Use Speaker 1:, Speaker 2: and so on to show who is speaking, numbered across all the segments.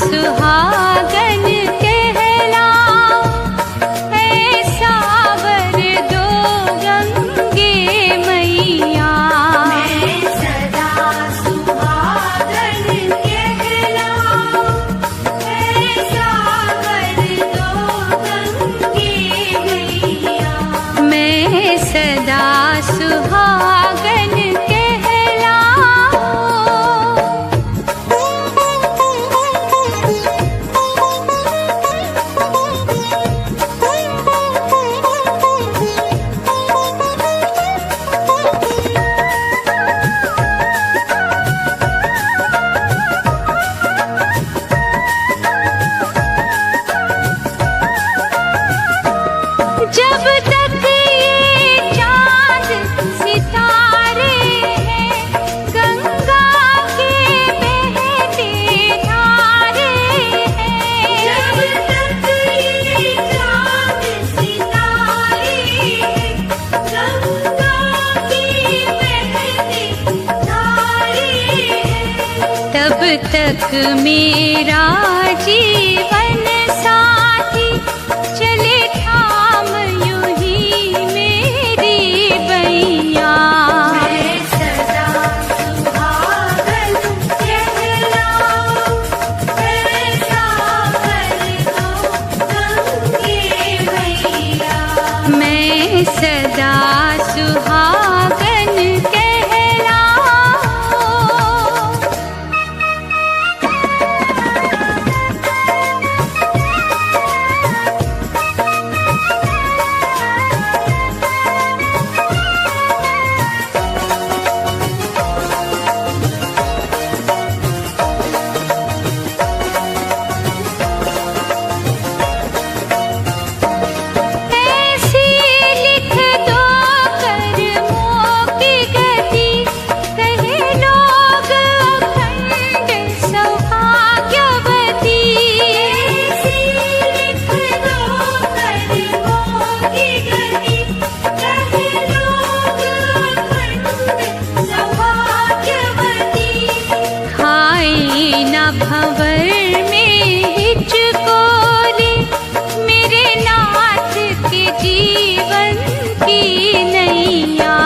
Speaker 1: सुहागन कहलाओ, ऐसा वर दो गंगे मैया।
Speaker 2: मैं सदा सुहागन कहलाऊं, ऐसा वर दो गंगे मैया।
Speaker 1: मैं सदा सुहागन जब तक ये चांद सितारे हैं, गंगा के बहते धारे हैं।
Speaker 2: जब तक ये चाँद सितारे हैं, गंगा के बहते धारे हैं।
Speaker 1: तब तक मेरा जीवन साथी चले थाम यूं ही मेरी बैया।
Speaker 2: मैं सदा सुहागन कहलाऊं, ऐसा वर दो गंगे मैया।
Speaker 1: मैं सदा सुहागन कहलाऊं। ऐसी लिख दो कर्मों की गति, कहे लोग अखंड सौभाग्यवती।
Speaker 2: ऐसी लिख दो कर्मों की गति, कहे लोग अखंड सौभाग्यवती।
Speaker 1: खाई न भंवर में हिचकोली, मेरे नाथ के जीवन की नैया।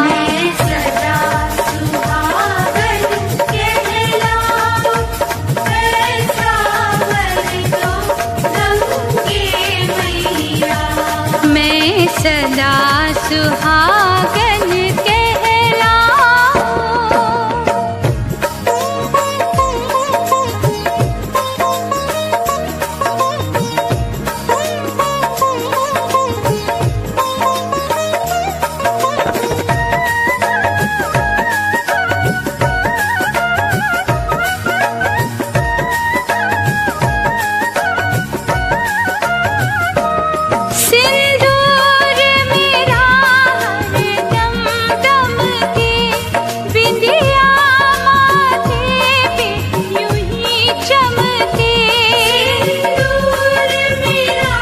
Speaker 2: मैं सदा सुहागन कहलाऊं, ऐसा वर दो गंगे मैया।
Speaker 1: मैं सदा सुहागन कहलाऊं। सिंदूर मेरा हरदम दमके, बिंदिया माथे पे यूं ही चमके।
Speaker 2: सिंदूर मेरा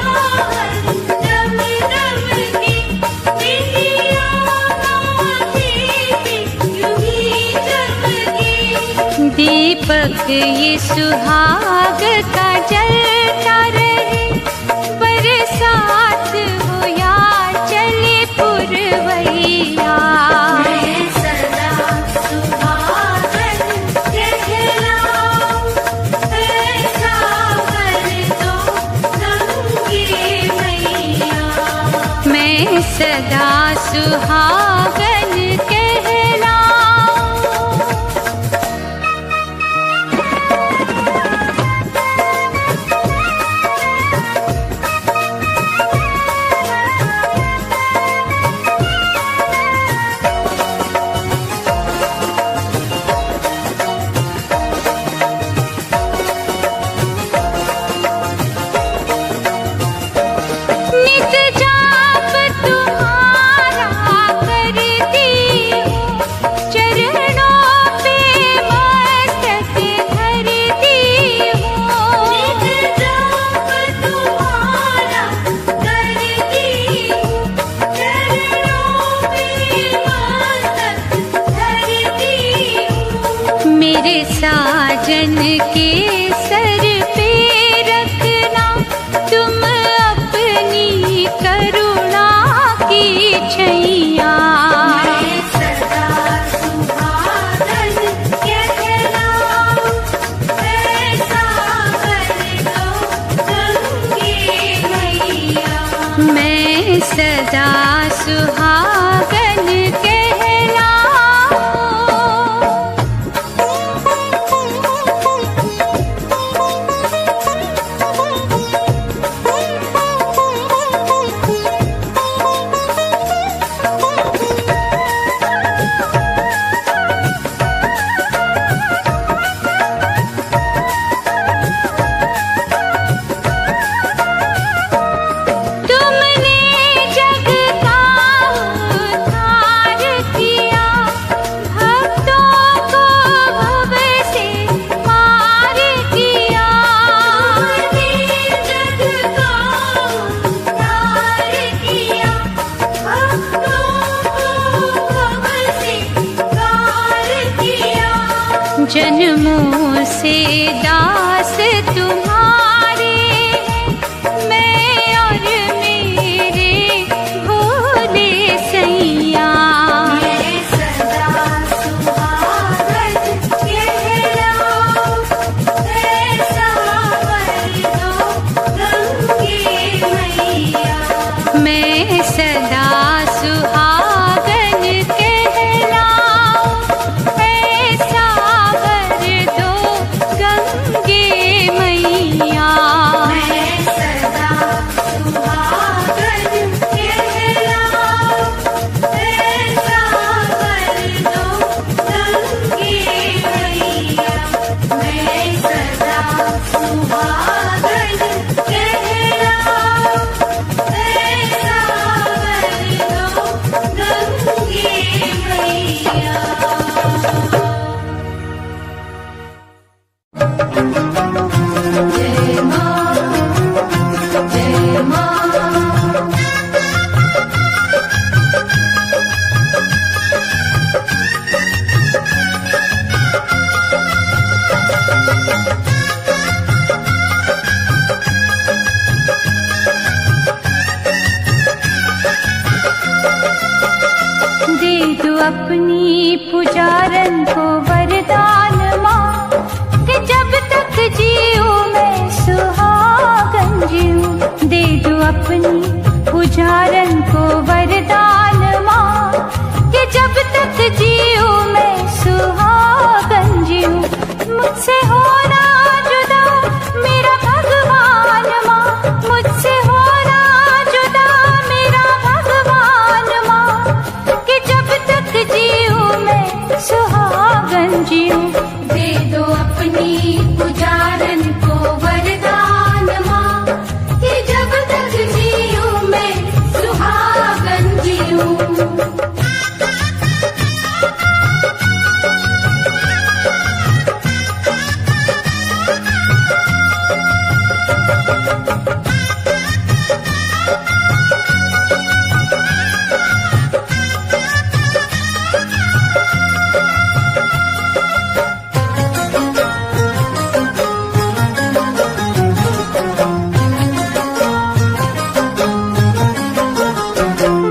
Speaker 2: हरदम दमके, बिंदिया माथे पे यूं ही चमके।
Speaker 1: दीपक ये सुहाग का जलता रहे, बरसात हो या चले पुरवैया।
Speaker 2: मैं सदा सुहागन कहलाऊं, ऐसा वर दो गंगे मैया।
Speaker 1: मैं सदा सुहागन कहलाऊं। नित जाप तुम्हारा करती सदा सुहागन कहलाऊं। जन्मों से दास तुम्हारे मैं और मेरे भोले सैया।
Speaker 2: मैं सदा सुहागन कहलाऊं, ऐसा वर दो गंगे मैया।
Speaker 1: मैं सदा सुहागन कहलाऊं, ऐसा वर दो गंगे मैया।
Speaker 2: मैं सदा सुहागन कहलाऊं, ऐसा वर दो गंगे मैया। मैं सदा सुहागन कहलाऊं, ऐसा वर दो गंगे मैया। जय मां, जय मां।
Speaker 1: दे दो अपनी पुजारन को वरदान माँ, कि जब तक जीऊं मैं सुहागन जीऊं। दे दो अपनी पुजारन को वरदान माँ, कि जब तक जीऊं मैं सुहागन जीऊं। मुझसे होना जुदा मेरा भगवान माँ, मुझसे होना जुदा मेरा भगवान माँ, कि जब तक जीऊं मैं सुहागन जीऊं।
Speaker 2: दे दो अपनी पुजारन को वरदान माँ, कि जब तक जीऊं मैं सुहागन जीऊं।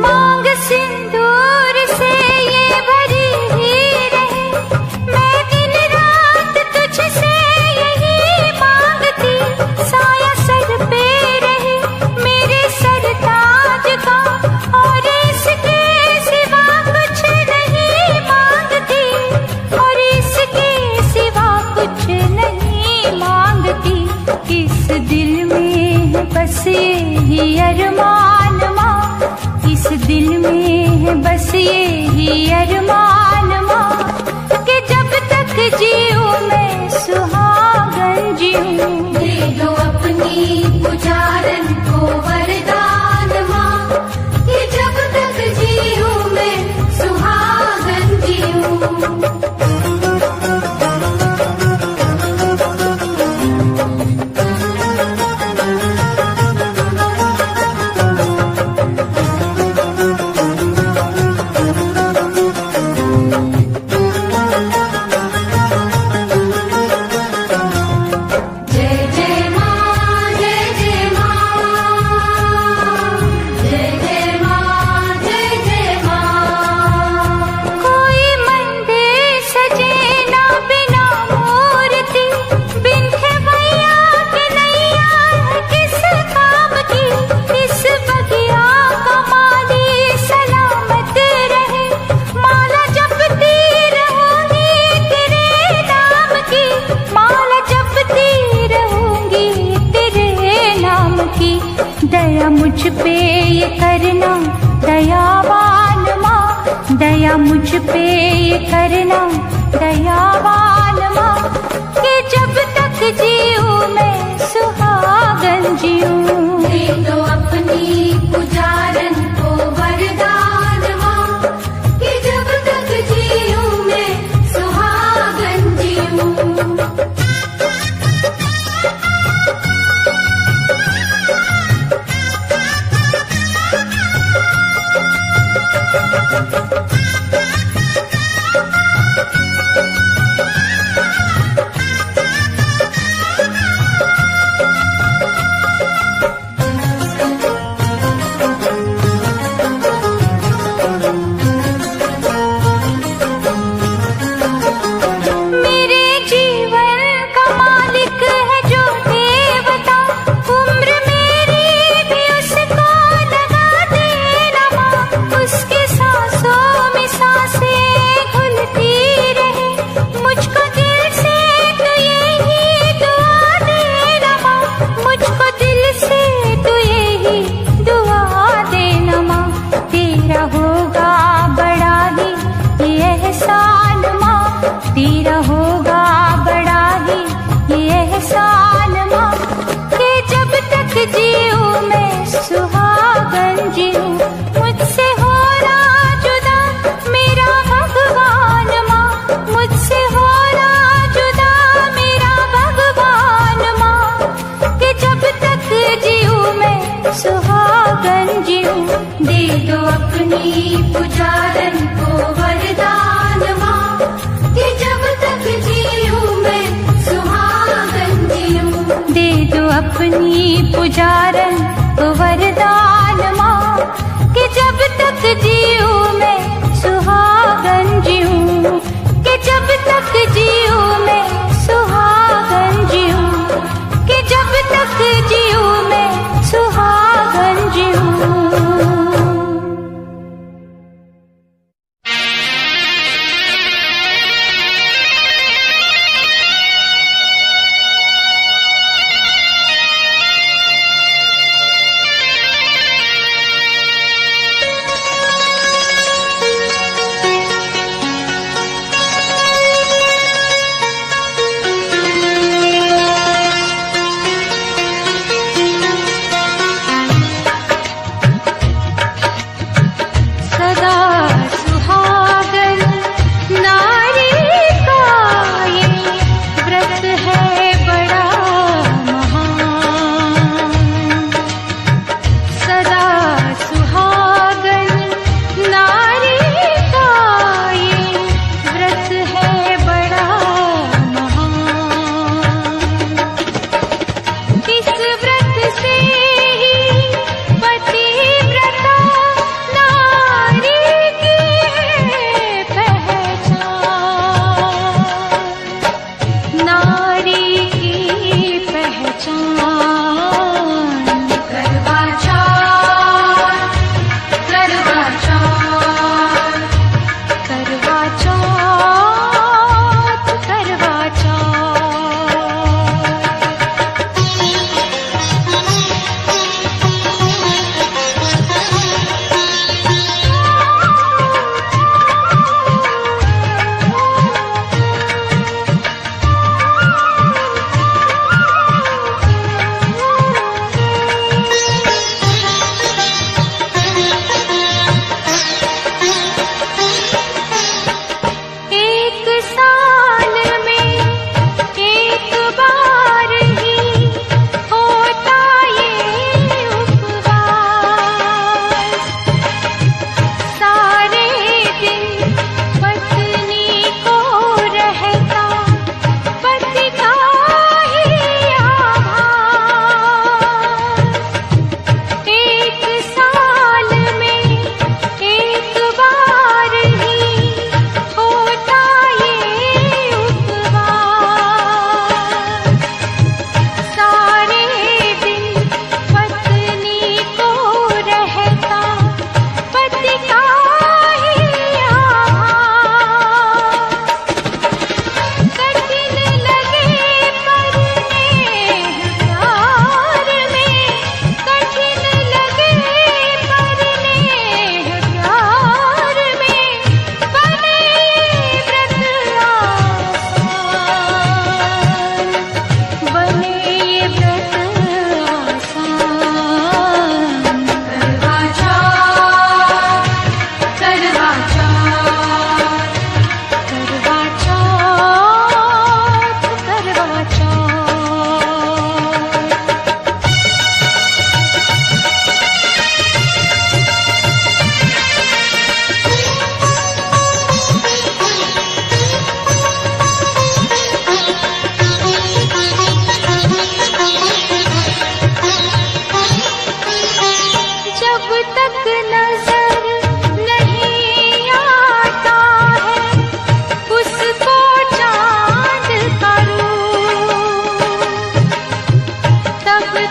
Speaker 1: मांग सिंदूर से ये भरी ही रहे, मैं दिन रात तुझसे यही मांगती। साया सर पे रहे मेरे सरताज का, और इसके सिवा कुछ नहीं मांगती, और इसके सिवा कुछ नहीं मांगती। इस दिल में है बस यही अरमान माँ, इस दिल में है बस यही अरमान माँ, कि जब तक जीऊं मैं सुहागन जीऊं।
Speaker 2: दे दो अपनी पुजारन को वरदान माँ, कि जब तक जीऊं मैं सुहागन जीऊं।
Speaker 1: दया मुझ पे ये करना दयावान माँ, दया मुझ पे ये करना दयावान माँ, कि जब तक जीऊँ मैं सुहागन जीऊँ।
Speaker 2: दे दो अपनी पुजारन को वरदान माँ, कि जब तक जीऊँ मैं सुहागन जीऊँ।
Speaker 1: तेरा होगा बड़ा ही ये एहसान माँ, कि जब तक जीऊँ मैं सुहागन जीऊँ। मुझसे हो ना जुदा मेरा भगवान माँ, मुझसे हो ना जुदा मेरा भगवान माँ, कि जब तक जीऊँ मैं सुहागन जीऊँ।
Speaker 2: दे दो अपनी पुजारन को वरदान माँ, कि जब तक जीऊँ मैं सुहागन जीऊँ।
Speaker 1: दे दो अपनी पुजारन को वरदान माँ, कि जब तक जीऊँ मैं सुहागन जीऊँ, कि जब तक जीऊँ मैं सुहागन जीऊँ, कि जब तक जीऊँ मैं सुहागन जीऊँ।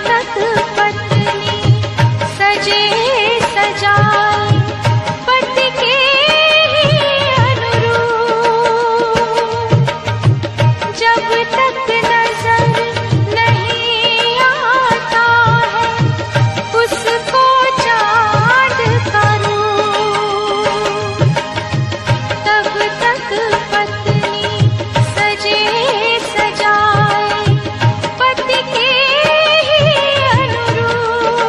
Speaker 1: तक पत्नी सजे सजाए पति के ही अनुरूप, जब तक नजर नहीं आता है उसको चाँद का रूप, तब तक पत्नी सजे सजाए पति के ही अनुरूप।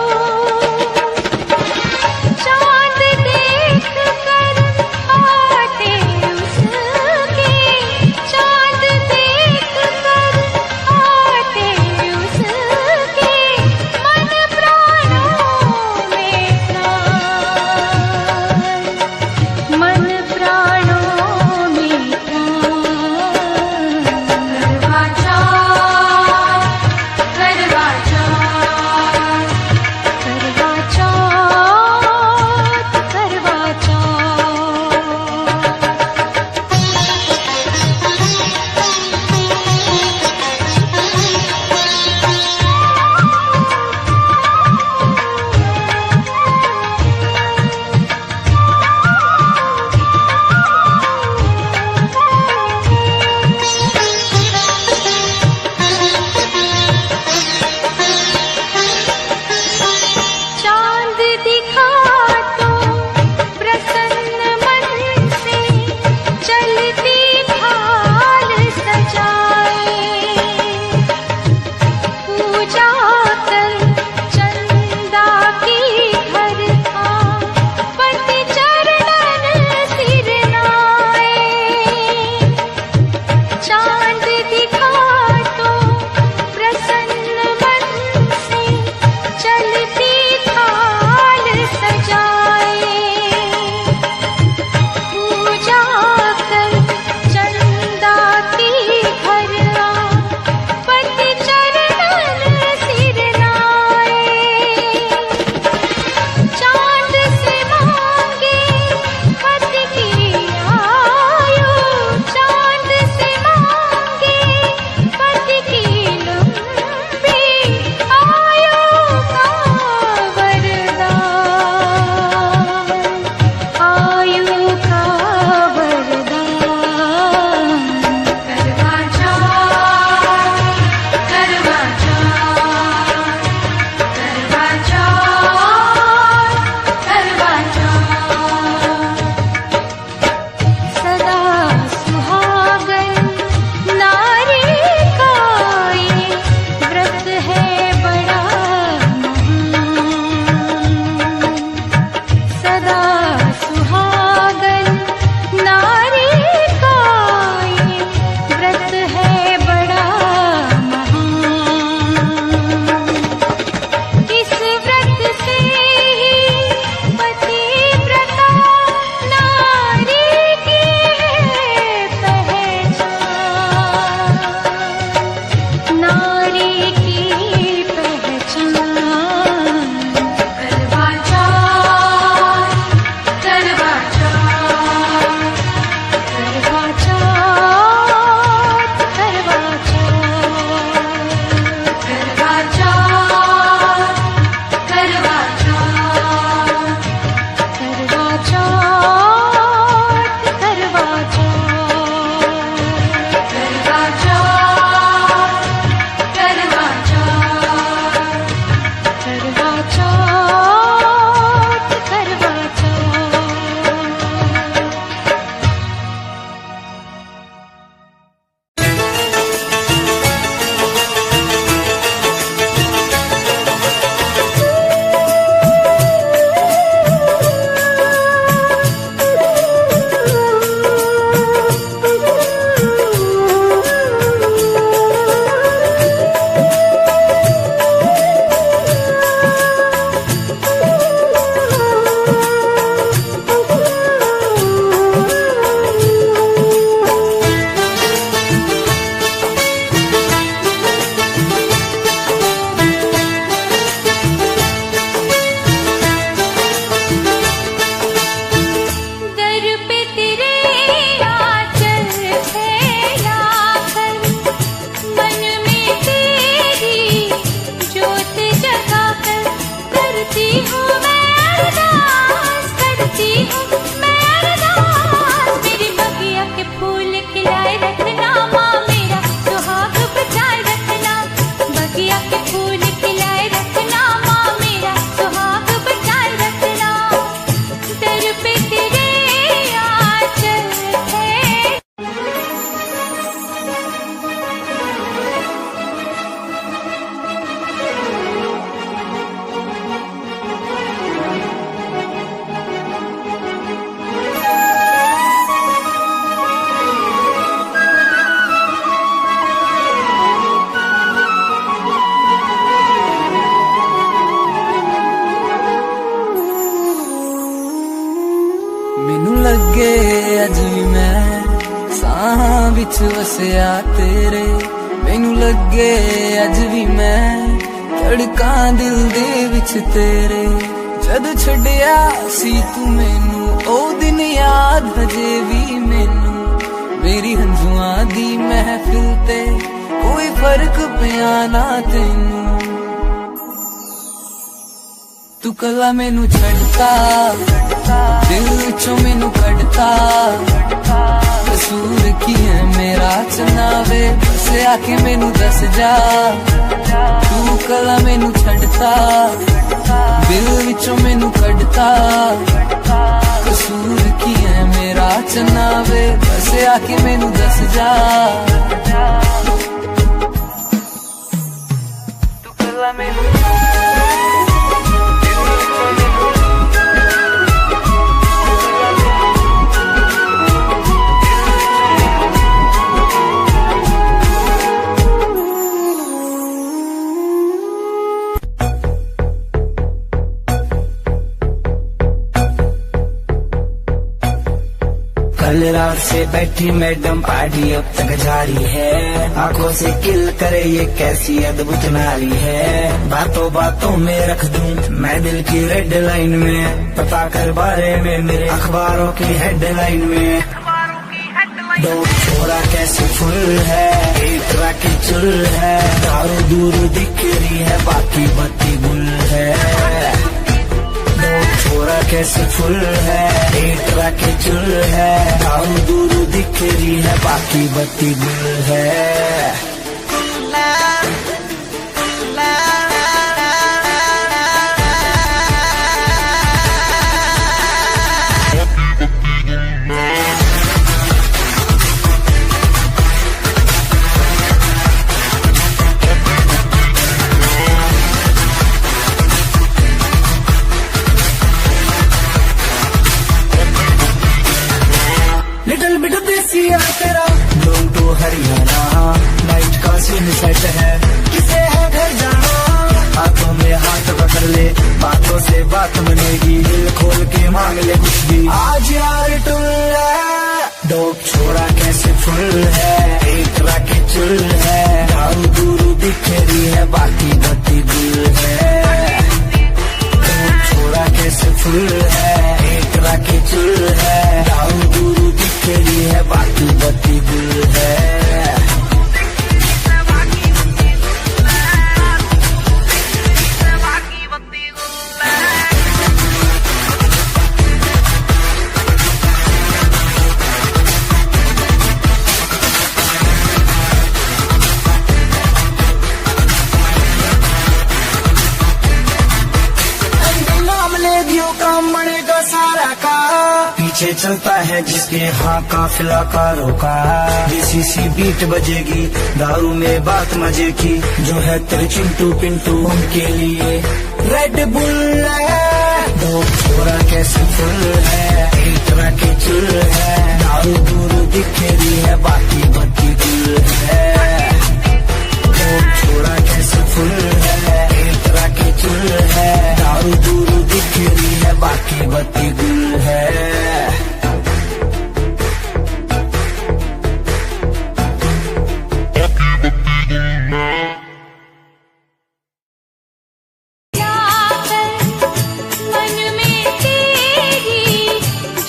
Speaker 1: जगा कर करती हूँ मैं अरदास, करती हूँ मैं अरदास। मेरी बगिया के फूल खिलाए रखना माँ, मेरा सुहाग बचाए रखना। बगिया के फूल खिलाए रखना माँ, मेरा सुहाग बचाए रखना। दर पे तेरे आंचल है।
Speaker 3: मैनू लगे अज भी मैं साहां विच वसिया तेरे। मैनू लगे अज भी मैं धड़कां दिल दे विच तेरे। जद छड्डिया सी तू मैनू ओ दिन याद हजे भी मैनू। मेरी हंझुआं दी महफिल ते कोई फर्क पिया ना तैनू। तू कला मैनू छड़ता दिल चो मैनू कड़ता। कसूर की है मेरा चनावे बस आके मैनू दस जा। तू कला मैनू छड़ता दिल विचों मैनू कड़ता। कसूर की है मेरा चनावे बस आके मैनू दस जा। तू कला मैनू
Speaker 4: कल रात से बैठी मैडम पार्टी अब तक जारी है। आंखों से किल करे ये कैसी अद्भुत नारी है। बातों बातों में रख दूं मैं दिल की रेड लाइन में। पता कर बारे में मेरे अखबारों की हेडलाइन में। दो छोरा कैसे फुल है एक राकी चुल है। दारू दूर दिख रही है बाकी बत्ती गुल है। दो छोरा कैसे फुल है एक राकी चुल है। दारू दूर दिख रही है बाकी बत्ती गुल है। लिटिल बिट देसी है तेरा डोंट टू हरियाणा। नाइट का सीन सेट है किसे है घर जाना। हाथों में हाथ पकड़ ले बातों से बात बनेगी। दिल खोल के मांग ले कुछ भी आज यार टुल है। दो छोरा कैसे फुल है एक राकी चुल है। दारू दूर दिख रही है बाकी बत्ती गुल है। दो छोरा कैसे फुल है एक राकी चुल है। दारू दूर दिख रही है बाकी बत्ती गुल है। काम बनेगा सारा का पीछे चलता है जिसके हाँ काफिला कारों का। देसी बीट बजेगी दारू में बात मजे की। जो है तेरे चिंटू पिंटू उनके लिए रेड बुल है। दो छोरा कैसे फुल है एक तरह के चुल है। दारू दूर दिख रही है बाकी बत्ती गुल है। दो छोरा कैसे फुल है एक तरह के चुल है। दारू दूर दिख रही है बाकी बत्ती गुल है।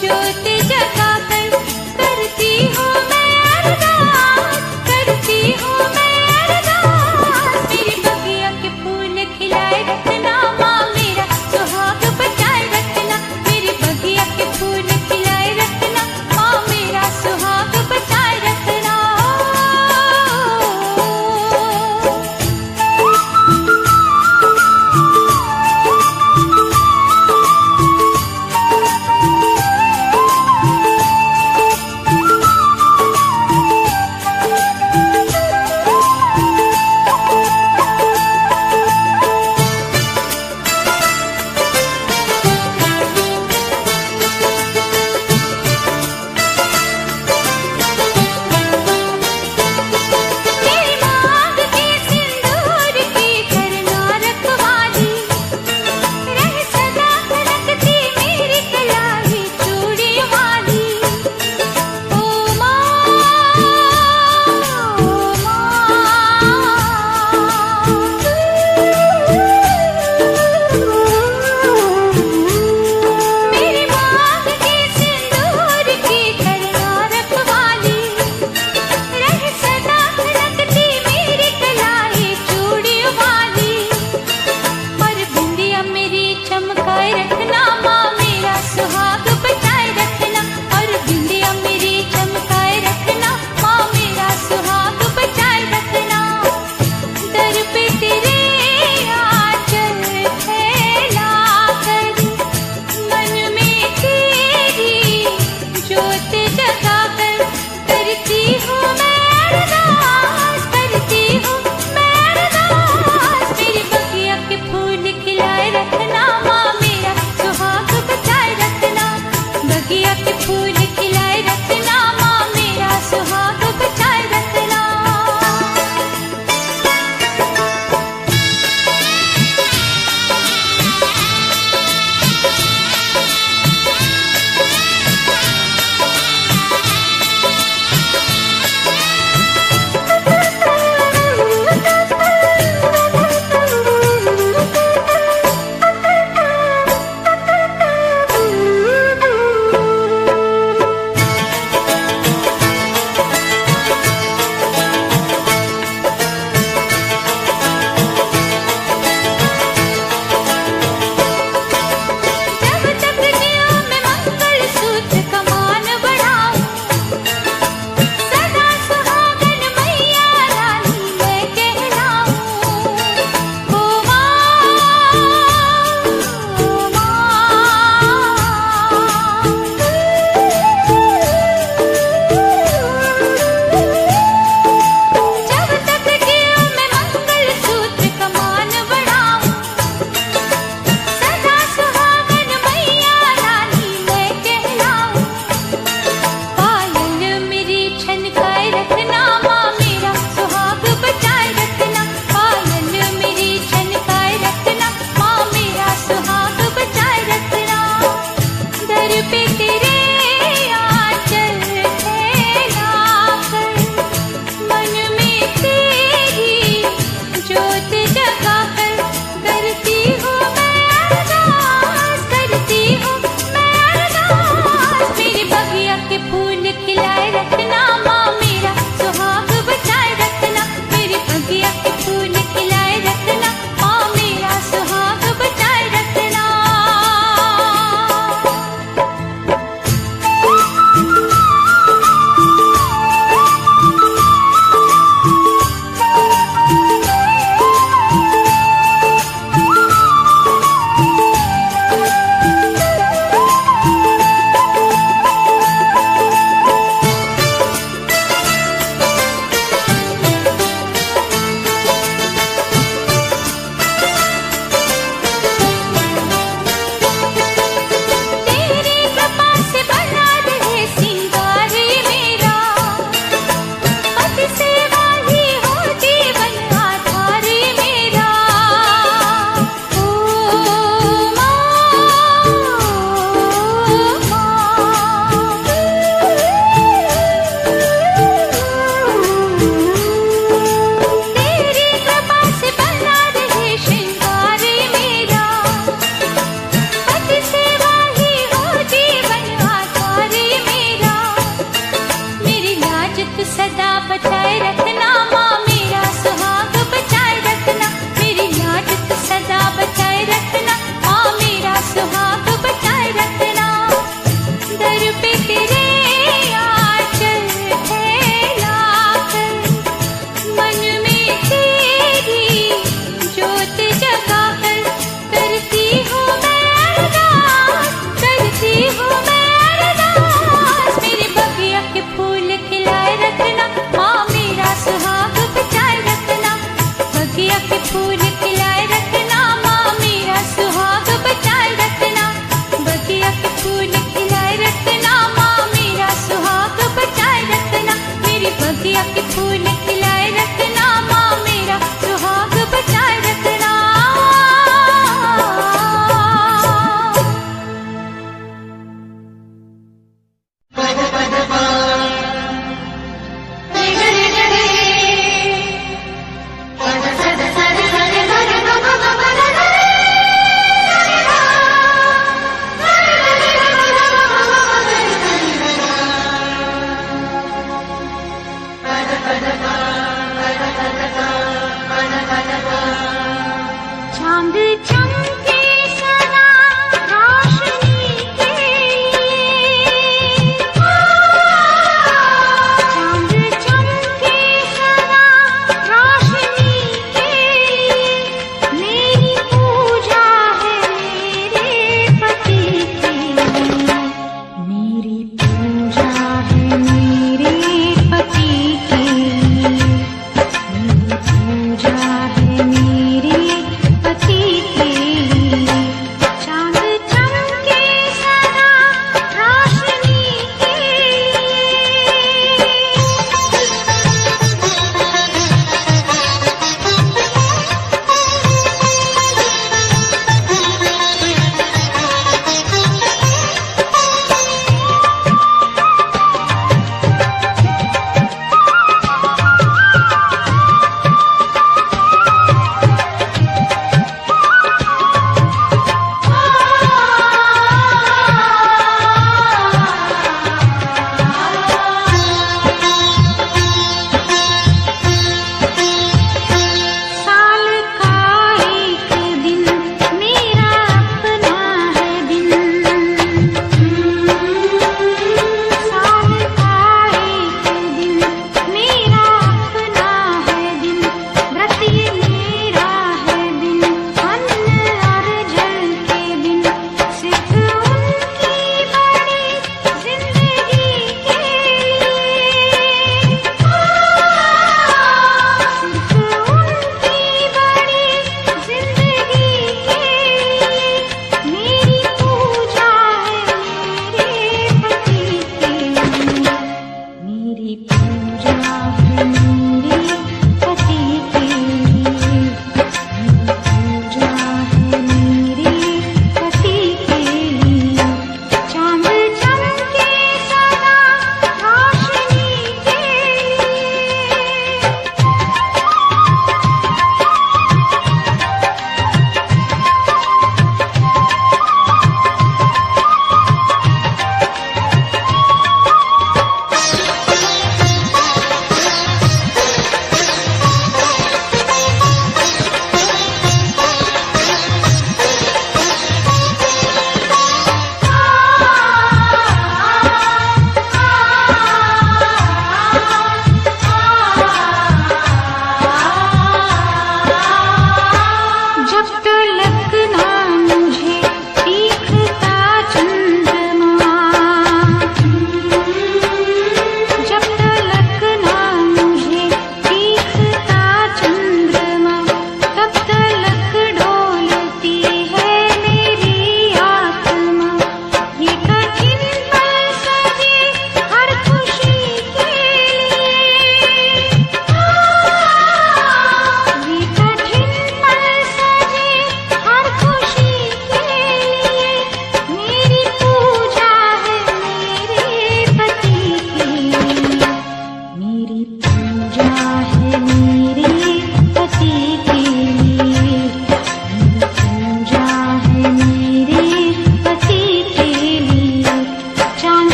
Speaker 1: ज्योत जगा कर करती हूँ मैं अरदास। बचाए रखना माँ मेरा सुहाग बचाए रखना मेरी बगिया के फूल खिलाए रखना माँ मेरा सुहाग बचाए रखना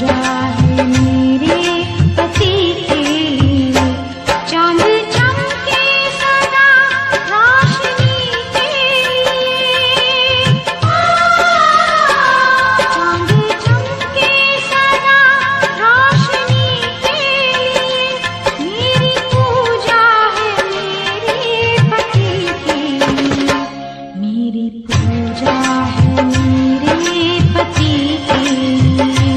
Speaker 1: पूजा है मेरे पति के लिए। चांद चमके सदा रोशनी के लिए, चांद चमके सदा रोशनी के लिए। मेरी पूजा है मेरे पति के लिए, मेरी पूजा है मेरे पति के लिए,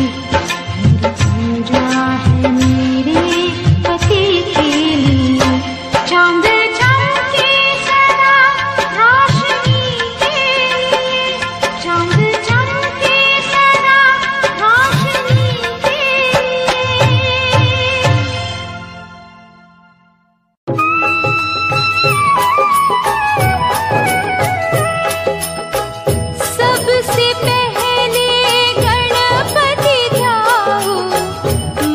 Speaker 1: मेरी पूजा है मेरे पति के लिए। चांद चमके सदा रोशनी के लिए, चांद चमके सदा रोशनी के लिए। सबसे पहले गणपति ध्याओ,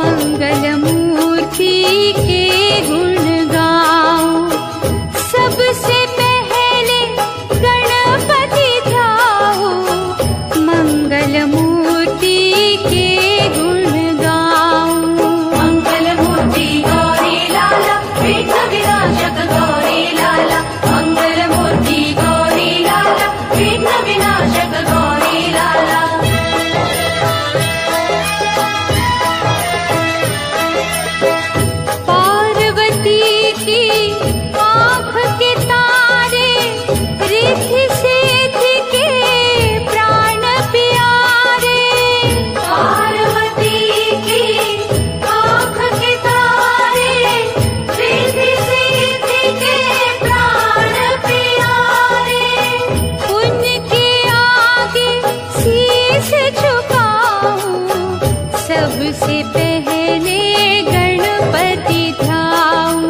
Speaker 1: मंगल मूर्ति के गुण गाओ। सबसे पहले गणपति ध्याओ, मंगल मूर्ति के गुण गाओ।
Speaker 2: मंगल मूर्ति गौरी लाला, विघ्न विनाशक गौरी लाला। मंगल मूर्ति गौरी लाला, विघ्न विनाशक गौरी लाला।
Speaker 1: पार्वती की आँख के तारे, रिद्धि सिद्धि के प्राण प्यारे।
Speaker 2: पार्वती की आँख के तारे, रिद्धि सिद्धि के प्राण प्यारे।
Speaker 1: उनके आगे शीश झुकाऊं, सबसे पहले गणपति ध्याऊं।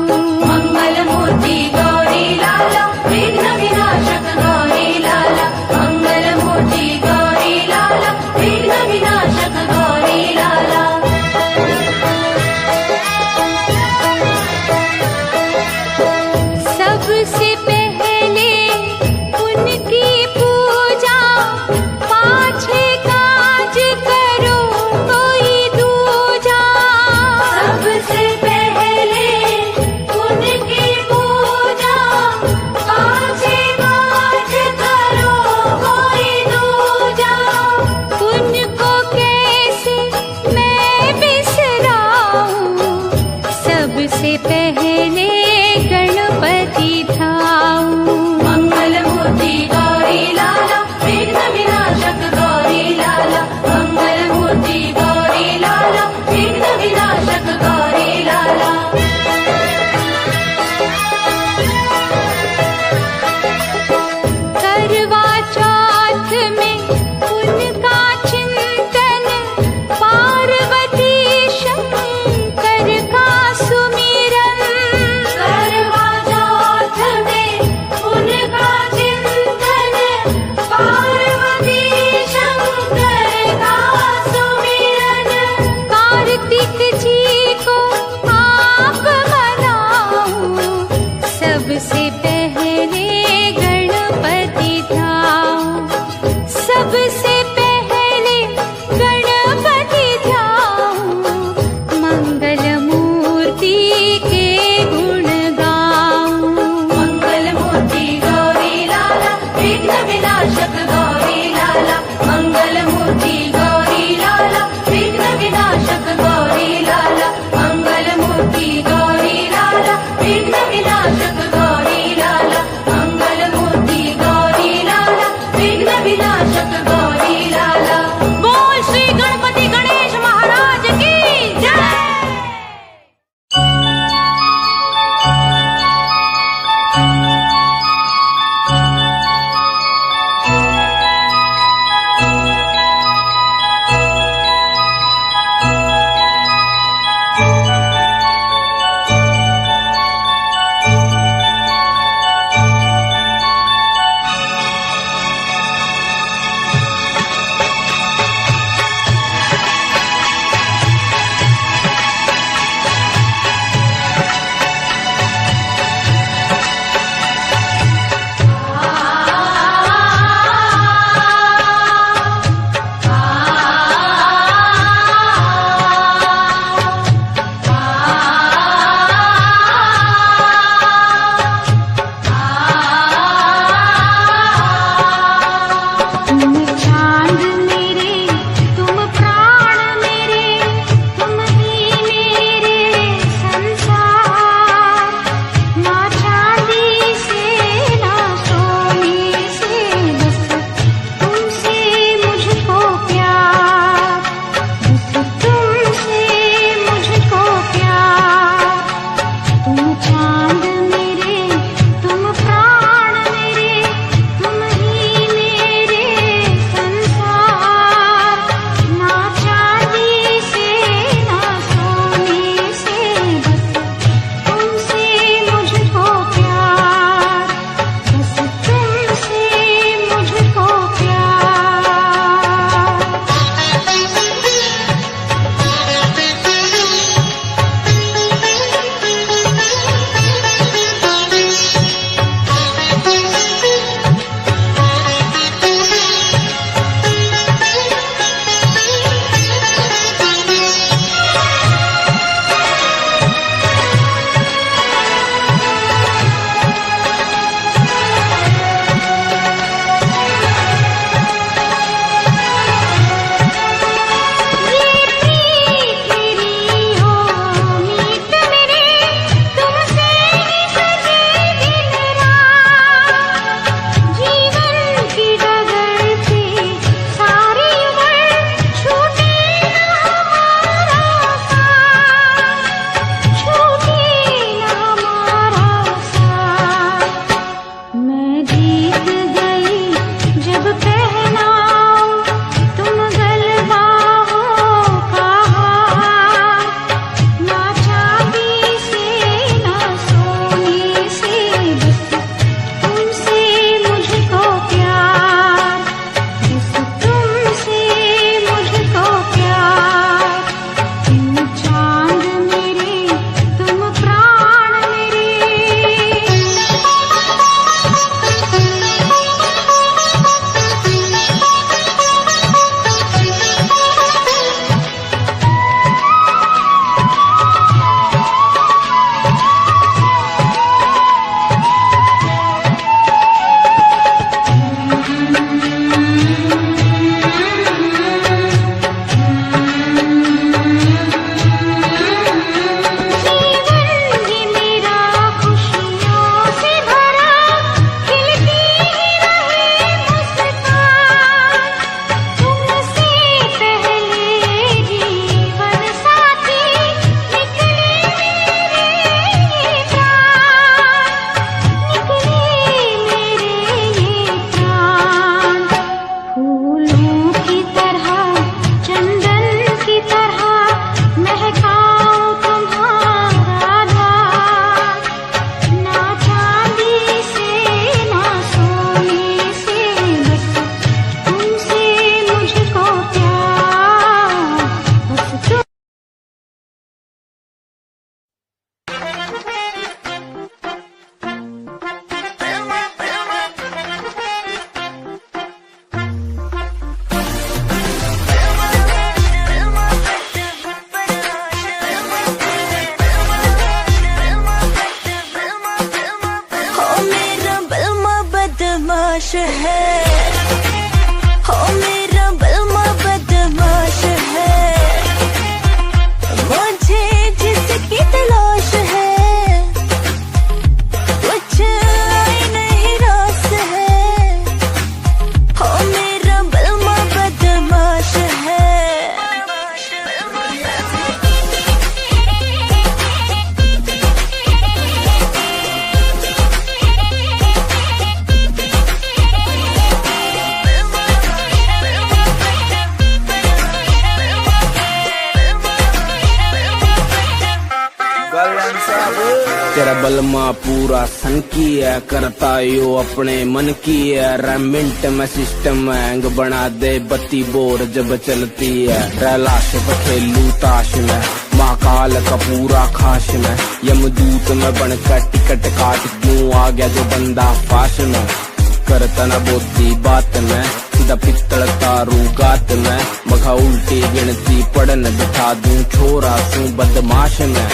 Speaker 2: मंगल मूर्ति गौरी लाला, विघ्न विनाशक गौरी लाला। मंगल मूर्ति गौरी लाला, विघ्न विनाशक गौरी लाला।
Speaker 1: सबसे पहले उनकी पूजा, पाछे काज करो कोई दूजा।
Speaker 2: सबसे पहले उनकी पूजा, पाछे काज करो कोई दूजा।
Speaker 1: उनको कैसे मैं बिसराऊं, सबसे पहले गणपति ध्याऊं।
Speaker 2: मंगल मूर्ति गौरी लाला, विघ्न विनाशक गौरी लाला। मंगल मूर्ति गौरी लाला, विघ्न विनाशक गौरी लाला।
Speaker 1: करवा चौथ में उनका चिंतन, पार्वती शंकर का सुमिरन।
Speaker 5: तलाश है। हो मेरा बलमा बदमाश है, मुझे जिसकी तलाश है कुछ आई नहीं रास है। हो मेरा बलमा बदमाश है।
Speaker 6: तेरा बलमा पूरा सन की है, करता यो अपने मन की है। रेमिंट में सिस्टम हैंग बना दे, बत्ती बोर जब चलती है। रैलाश खेलू ताश में, महाकाल का पूरा खाश में। यमदूत में बनकर टिकट काट क्यों आ गया जो बंदा फाश में। करता न बोती बात में, सीधा पित्तल तारू गात में। मघा उल्टी गिनती पढ़न बिठा दूं, छोरा सू बदमाश में।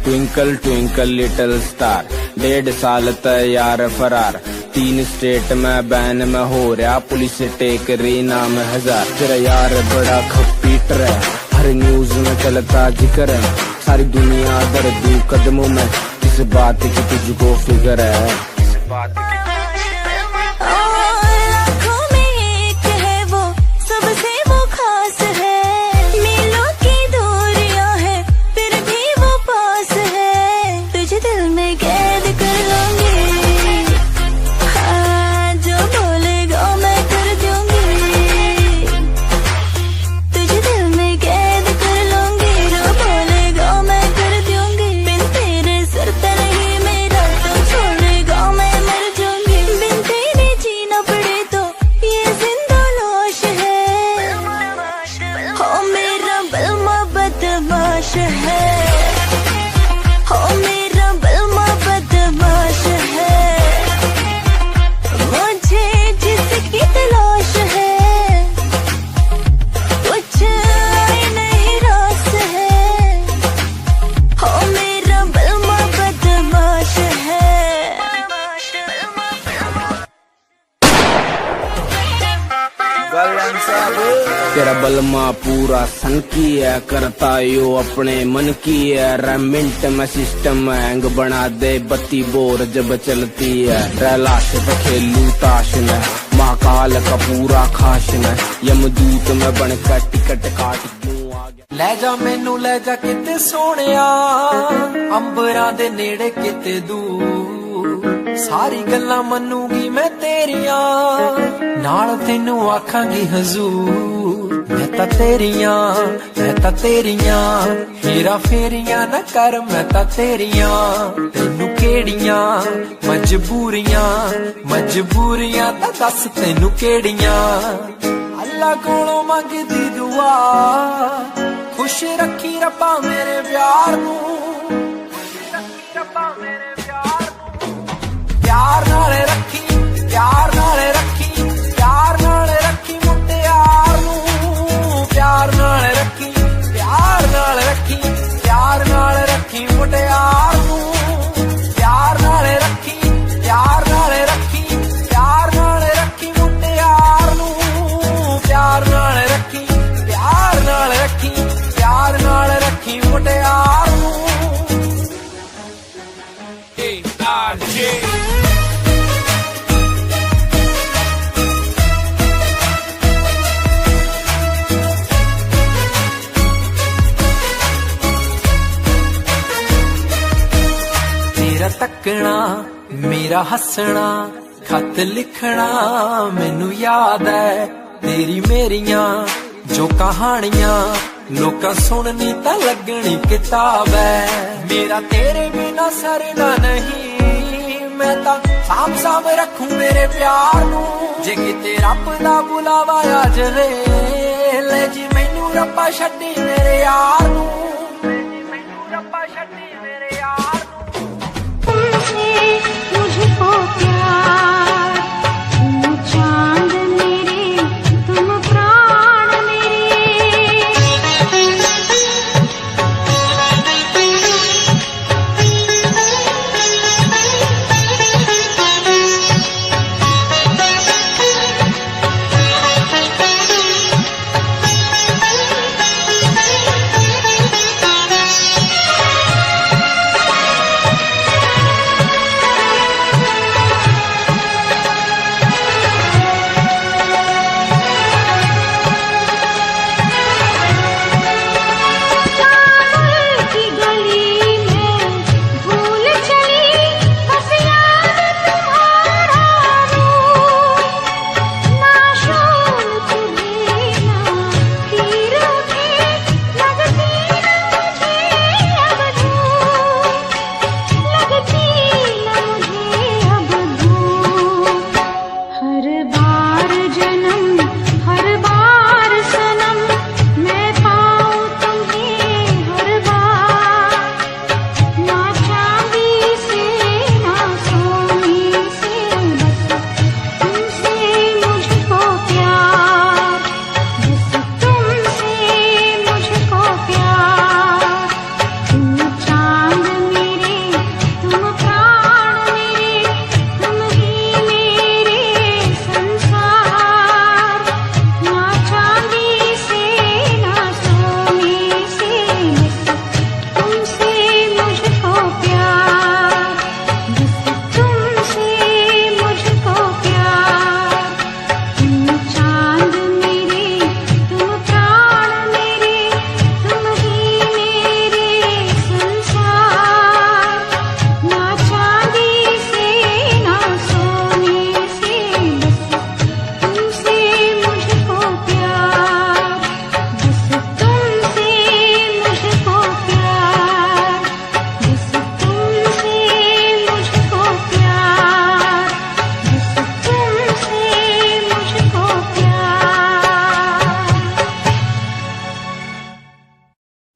Speaker 6: ट्विंकल ट्विंकल लिटिल स्टार, 1.5 साल तैयार फरार। 3 स्टेट में बैन में हो रहा, पुलिस टेक रही नाम 1000। तेरा यार बड़ा खपीटर है, हर न्यूज में चलता जिक्र है। सारी दुनिया दर्दू कदमों में, किस बात की तुझको फिक्र है।
Speaker 5: आँखों में एक है वो, सबसे वो खास है। मीलों की दूरियां है, फिर भी वो पास है। तुझे दिल में कैद कर लूंगी, हाँ जो बोलेगा मैं कर दूंगी। तुझे दिल में कैद कर लूंगी, जो बोलेगा मैं कर दूंगी। बिन तेरे सर नहीं मेरा तो छोड़ेगा मैं मर जाऊंगी। बिन तेरे जीना पड़े तो ये जिंदा लाश है। हो मेरा बलमा बदमाश है, हो मेरा बलमा बदमाश है। मुझे जिसकी तलाश है कुछ आई नहीं रास है। हो मेरा बलमा बदमाश है।
Speaker 6: तेरा बलमा पूरा सन की है, करता यो अपने मन की है। रेमिंट में सिस्टम हैंग बना दे, बत्ती बोर जब चलती है। रैलाश खेलू ताश में, महाकाल का पूरा खाश में। यमदूत में बनकर टिकट काट क्यों आ गया।
Speaker 3: ਲੈ ਜਾ ਮੈਨੂੰ ਲੈ ਜਾ ਕਿਤੇ ਸੋਹਣਿਆ, ਅੰਬਰਾਂ ਦੇ ਨੇੜੇ ਕਿਤੇ ਦੂਰ। ਸਾਰੀ ਗੱਲਾਂ ਮੰਨੂਗੀ ਮੈਂ ਤੇਰੀਆਂ, ਨਾਲ ਤੈਨੂੰ ਆਖਾਂਗੀ ਹਜ਼ੂਰ। ਮੈਂ ਤਾਂ ਤੇਰੀਆਂ ਹੀਰਾ ਫੇਰੀਆਂ ਨਾ ਕਰ। ਮੈਂ ਤਾਂ ਤੇਰੀਆਂ, ਤੈਨੂੰ ਕਿਹੜੀਆਂ ਮਜਬੂਰੀਆਂ ਤਾਂ ਦੱਸ ਤੈਨੂੰ ਕਿਹੜੀਆਂ। ਅੱਲਾ ਕੋਲੋਂ ਮੰਗਦੀ ਦੁਆ, खुश रखी रब्बा मेरे प्यार नू। प्यार नाले रखी, प्यार नाले रखी, प्यार नाले रखी मुटियार नू। प्यार नाले रखी, प्यार नाले रखी, प्यार नाले रखी मुटियार नू। प्यार नाले रखी, प्यार नाले रखी, प्यार नाले रखी मुटियार नू। प्यार नाले रखी, प्यार नाले रखी, प्यार नाल रखी मुटियार नू। तेरा तकना मेरा हसना, खत लिखना मैनू याद है। तेरी मेरियां जो कहानियां लोकां सुननी तां लगनी किताब है। मेरा तेरे बिना सरना नहीं, मैं तां साम रखूं मेरे प्यार नू। जे किते रब दा बुलावा आ जावे, ले जी मैनू रब्बा छड्डी मेरे यार नू।
Speaker 1: तुमसे मुझको प्यार, तुम चांद मेरे, तुम प्राण मेरे।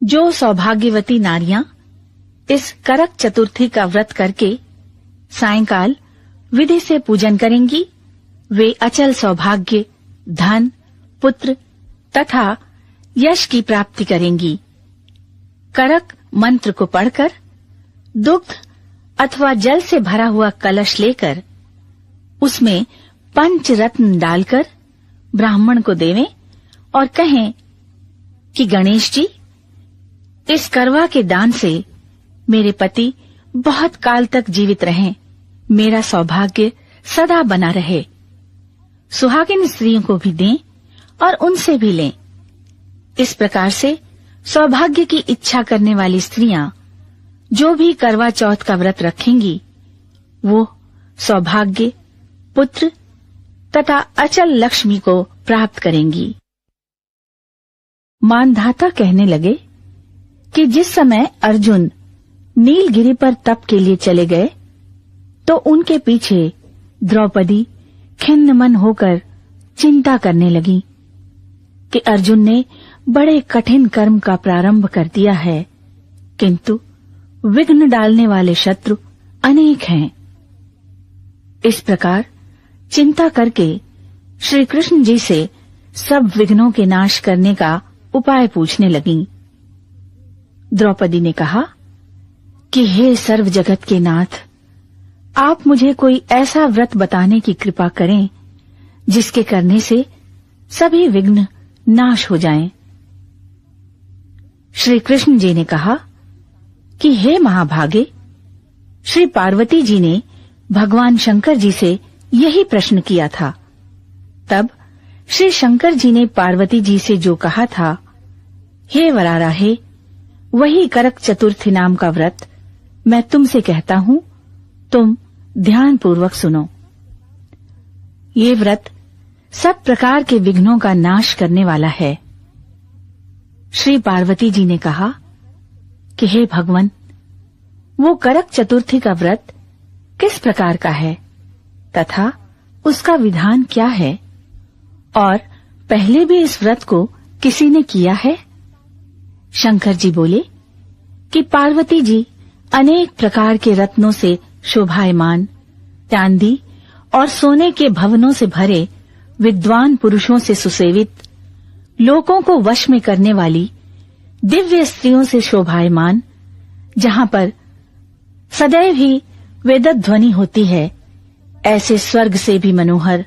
Speaker 7: जो सौभाग्यवती नारियां इस करक चतुर्थी का व्रत करके सायंकाल विधि से पूजन करेंगी, वे अचल सौभाग्य, धन, पुत्र तथा यश की प्राप्ति करेंगी। करक मंत्र को पढ़कर दुग्ध अथवा जल से भरा हुआ कलश लेकर उसमें पंचरत्न डालकर ब्राह्मण को देवें और कहें कि गणेश जी, इस करवा के दान से मेरे पति बहुत काल तक जीवित रहें, मेरा सौभाग्य सदा बना रहे। सुहागिन स्त्रियों को भी दें और उनसे भी लें। इस प्रकार से सौभाग्य की इच्छा करने वाली स्त्रियां जो भी करवा चौथ का व्रत रखेंगी, वो सौभाग्य, पुत्र तथा अचल लक्ष्मी को प्राप्त करेंगी। मानधाता कहने लगे कि जिस समय अर्जुन नीलगिरी पर तप के लिए चले गए तो उनके पीछे द्रौपदी खिन्न मन होकर चिंता करने लगी कि अर्जुन ने बड़े कठिन कर्म का प्रारंभ कर दिया है, किंतु विघ्न डालने वाले शत्रु अनेक हैं। इस प्रकार चिंता करके श्री कृष्ण जी से सब विघ्नों के नाश करने का उपाय पूछने लगीं। द्रौपदी ने कहा कि हे सर्व जगत के नाथ, आप मुझे कोई ऐसा व्रत बताने की कृपा करें जिसके करने से सभी विघ्न नाश हो जाएं। श्री कृष्ण जी ने कहा कि हे महाभागे, श्री पार्वती जी ने भगवान शंकर जी से यही प्रश्न किया था। तब श्री शंकर जी ने पार्वती जी से जो कहा था, हे वराराहे, वही करक चतुर्थी नाम का व्रत मैं तुमसे कहता हूँ, तुम ध्यान पूर्वक सुनो। ये व्रत सब प्रकार के विघ्नों का नाश करने वाला है। श्री पार्वती जी ने कहा कि हे भगवान, वो करक चतुर्थी का व्रत किस प्रकार का है तथा उसका विधान क्या है, और पहले भी इस व्रत को किसी ने किया है? शंकर जी बोले कि पार्वती जी अनेक प्रकार के रत्नों से शोभायमान, चांदी और सोने के भवनों से भरे, विद्वान पुरुषों से सुसेवित, लोगों को वश में करने वाली दिव्य स्त्रियों से शोभायमान, जहां पर सदैव ही वेदध्वनि होती है, ऐसे स्वर्ग से भी मनोहर,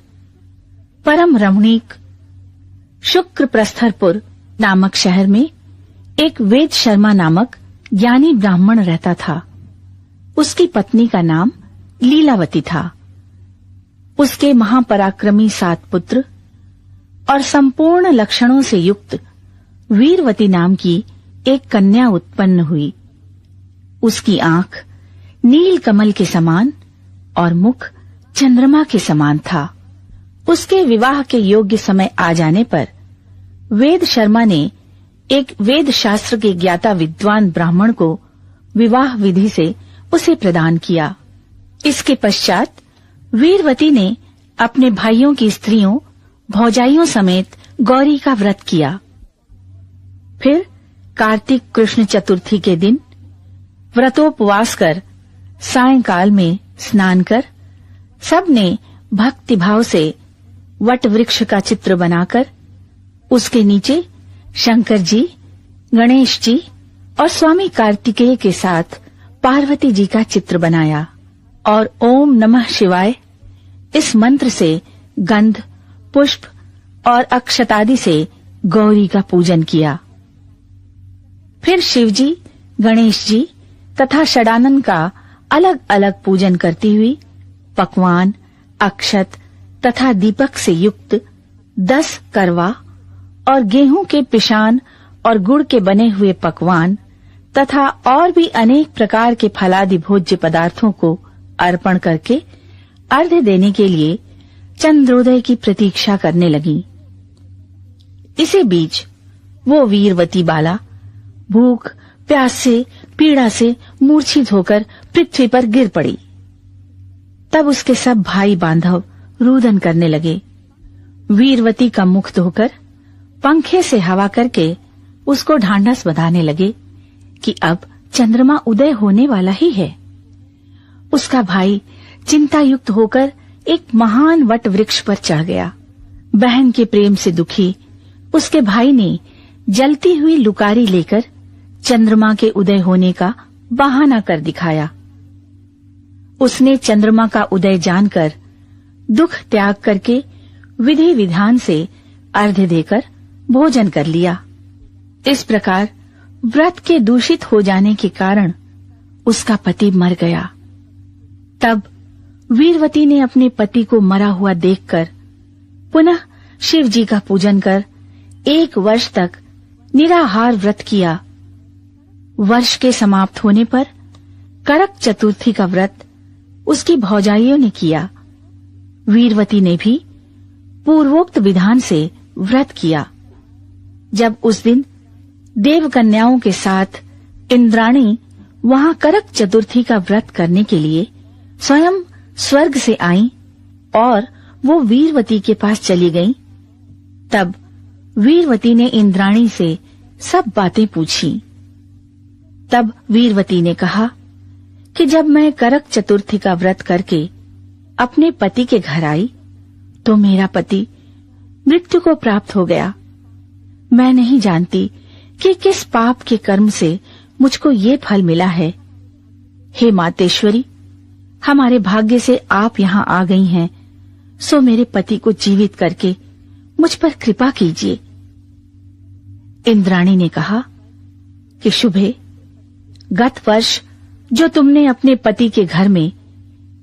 Speaker 7: परम रमणीक शुक्र प्रस्थरपुर नामक शहर में एक वेद शर्मा नामक ज्ञानी ब्राह्मण रहता था। उसकी पत्नी का नाम लीलावती था। उसके महापराक्रमी 7 पुत्र और संपूर्ण लक्षणों से युक्त वीरवती नाम की एक कन्या उत्पन्न हुई। उसकी आंख नील कमल के समान और मुख चंद्रमा के समान था। उसके विवाह के योग्य समय आ जाने पर वेद शर्मा ने एक वेद शास्त्र के ज्ञाता विद्वान ब्राह्मण को विवाह विधि से उसे प्रदान किया। इसके पश्चात वीरवती ने अपने भाइयों की स्त्रियों, भौजाइयों समेत गौरी का व्रत किया। फिर कार्तिक कृष्ण चतुर्थी के दिन व्रतोपवास कर सायंकाल में स्नान कर सबने भक्ति भाव से वट वृक्ष का चित्र बनाकर उसके नीचे शंकर जी, गणेश जी और स्वामी कार्तिकेय के साथ पार्वती जी का चित्र बनाया और ओम नमः शिवाय इस मंत्र से गंध, पुष्प और अक्षतादि से गौरी का पूजन किया। फिर शिवजी, गणेश जी तथा षडानन का अलग अलग पूजन करती हुई पकवान, अक्षत तथा दीपक से युक्त 10 करवा और गेहूं के पिशान और गुड़ के बने हुए पकवान तथा और भी अनेक प्रकार के फलादि भोज्य पदार्थों को अर्पण करके अर्घ्य देने के लिए चंद्रोदय की प्रतीक्षा करने लगी। इसी बीच वो वीरवती बाला भूख, प्यास से, पीड़ा से मूर्छित होकर पृथ्वी पर गिर पड़ी। तब उसके सब भाई बांधव रुदन करने लगे। वीरवती का मुख धोकर पंखे से हवा करके उसको ढांढस बंधाने लगे कि अब चंद्रमा उदय होने वाला ही है। उसका भाई चिंतायुक्त होकर एक महान वट वृक्ष पर चढ़ गया। बहन के प्रेम से दुखी उसके भाई ने जलती हुई लुकारी लेकर चंद्रमा के उदय होने का बहाना कर दिखाया। उसने चंद्रमा का उदय जानकर दुख त्याग करके विधि विधान से अर्घ्य देकर भोजन कर लिया। इस प्रकार व्रत के दूषित हो जाने के कारण उसका पति मर गया। तब वीरवती ने अपने पति को मरा हुआ देखकर पुनः शिव जी का पूजन कर 1 वर्ष तक निराहार व्रत किया। वर्ष के समाप्त होने पर करक चतुर्थी का व्रत उसकी भौजाइयों ने किया। वीरवती ने भी पूर्वोक्त विधान से व्रत किया। जब उस दिन देवकन्याओं के साथ इंद्राणी वहां करक चतुर्थी का व्रत करने के लिए स्वयं स्वर्ग से आईं और वो वीरवती के पास चली गईं, तब वीरवती ने इंद्राणी से सब बातें पूछी। तब वीरवती ने कहा कि जब मैं करक चतुर्थी का व्रत करके अपने पति के घर आई तो मेरा पति मृत्यु को प्राप्त हो गया। मैं नहीं जानती कि किस पाप के कर्म से मुझको ये फल मिला है। हे मातेश्वरी, हमारे भाग्य से आप यहाँ आ गई हैं, सो मेरे पति को जीवित करके मुझ पर कृपा कीजिए। इंद्राणी ने कहा कि शुभे, गत वर्ष जो तुमने अपने पति के घर में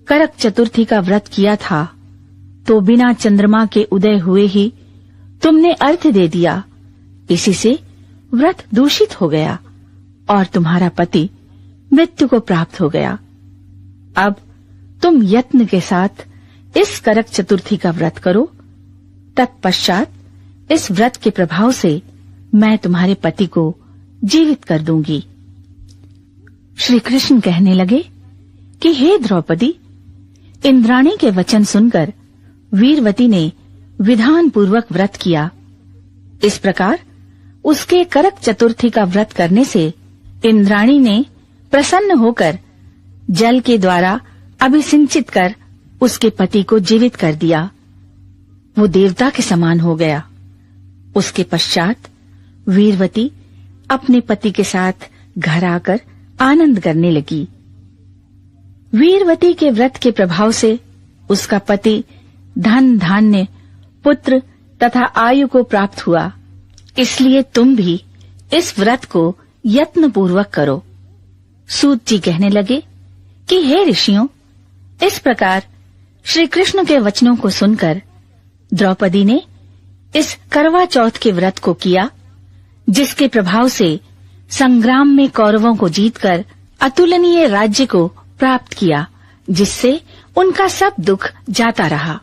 Speaker 7: करक चतुर्थी का व्रत किया था, तो बिना चंद्रमा के उदय हुए ही तुमने अर्घ्य दे दिया। इसी से व्रत दूषित हो गया और तुम्हारा पति मृत्यु को प्राप्त हो गया। अब तुम यत्न के साथ इस करक चतुर्थी का व्रत करो। तत्पश्चात इस व्रत के प्रभाव से मैं तुम्हारे पति को जीवित कर दूंगी। श्री कृष्ण कहने लगे कि हे द्रौपदी, इंद्राणी के वचन सुनकर वीरवती ने विधान पूर्वक व्रत किया। इस प्रकार उसके करक चतुर्थी का व्रत करने से इंद्राणी ने प्रसन्न होकर जल के द्वारा अभिसिंचित कर उसके पति को जीवित कर दिया। वो देवता के समान हो गया। उसके पश्चात वीरवती अपने पति के साथ घर आकर आनंद करने लगी। वीरवती के व्रत के प्रभाव से उसका पति धन धान्य पुत्र तथा आयु को प्राप्त हुआ। इसलिए तुम भी इस व्रत को यत्न पूर्वक करो। सूत जी कहने लगे कि हे ऋषियों, इस प्रकार श्री कृष्ण के वचनों को सुनकर द्रौपदी ने इस करवा चौथ के व्रत को किया, जिसके प्रभाव से संग्राम में कौरवों को जीतकर अतुलनीय राज्य को प्राप्त किया, जिससे उनका सब दुख जाता रहा।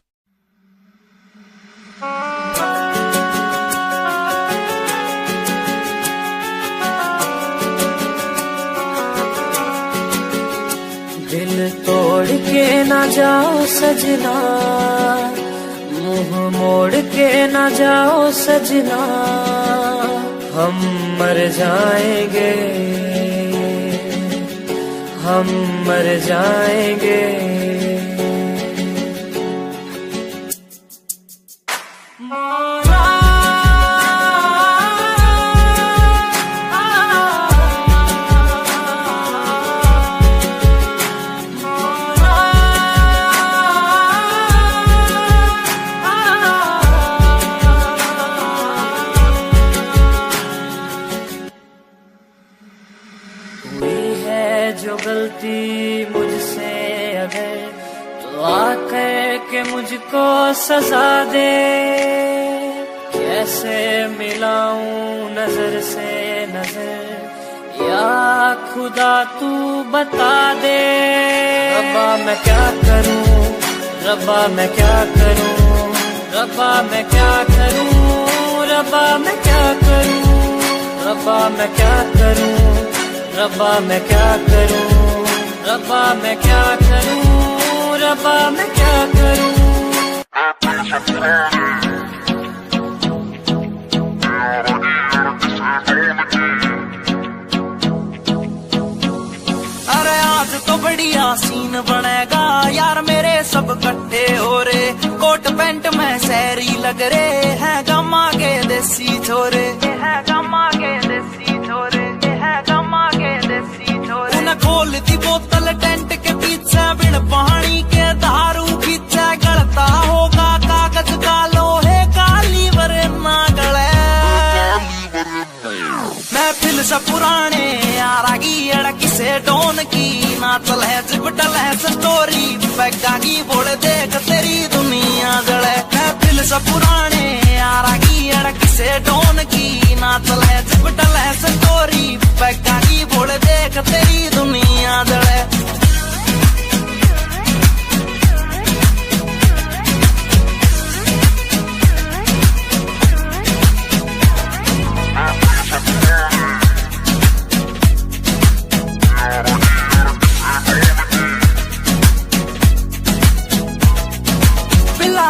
Speaker 3: दिल तोड़ के ना जाओ सजना, मुंह मोड़ के ना जाओ सजना, हम मर जाएंगे, हम मर जाएंगे। जो गलती मुझसे अगर तो आकर के मुझको सजा दे, कैसे मिलाऊं नजर से नजर, या खुदा तू बता दे। रब्बा मैं क्या करूं, रब्बा मैं क्या करूं, रब्बा मैं क्या करूं, रब्बा मैं क्या करूं, रब्बा मैं क्या करूं, रब्बा मैं क्या करूं, रब्बा मैं क्या करूं, रब्बा मैं क्या करूं।
Speaker 4: अरे आज तो बढ़िया सीन बनेगा यार, मेरे सब इकट्ठे हो रे, कोट पैंट में शहरी लग रे, है गमा के देसी छोरे, है गमा के देसी छोरे, है गमा के देसी छोरे। उन्हें खोल दी बोतल टेंट के पीछे, बिन पानी के दारू पीछे, गलता होगा कागज का लोहे का लीवर ना गले। महफिल से पुराने यारागी अड़की से डोन की, नाचल है चिपटल है स्टोरी, पैगा की बोल देख तेरी दुनिया जड़े। महफिल से पुराने यारागी अड़की से डोन की, नाचल है चिपटल है स्टोरी, पैगा की बोल देख तेरी दुनिया जड़े।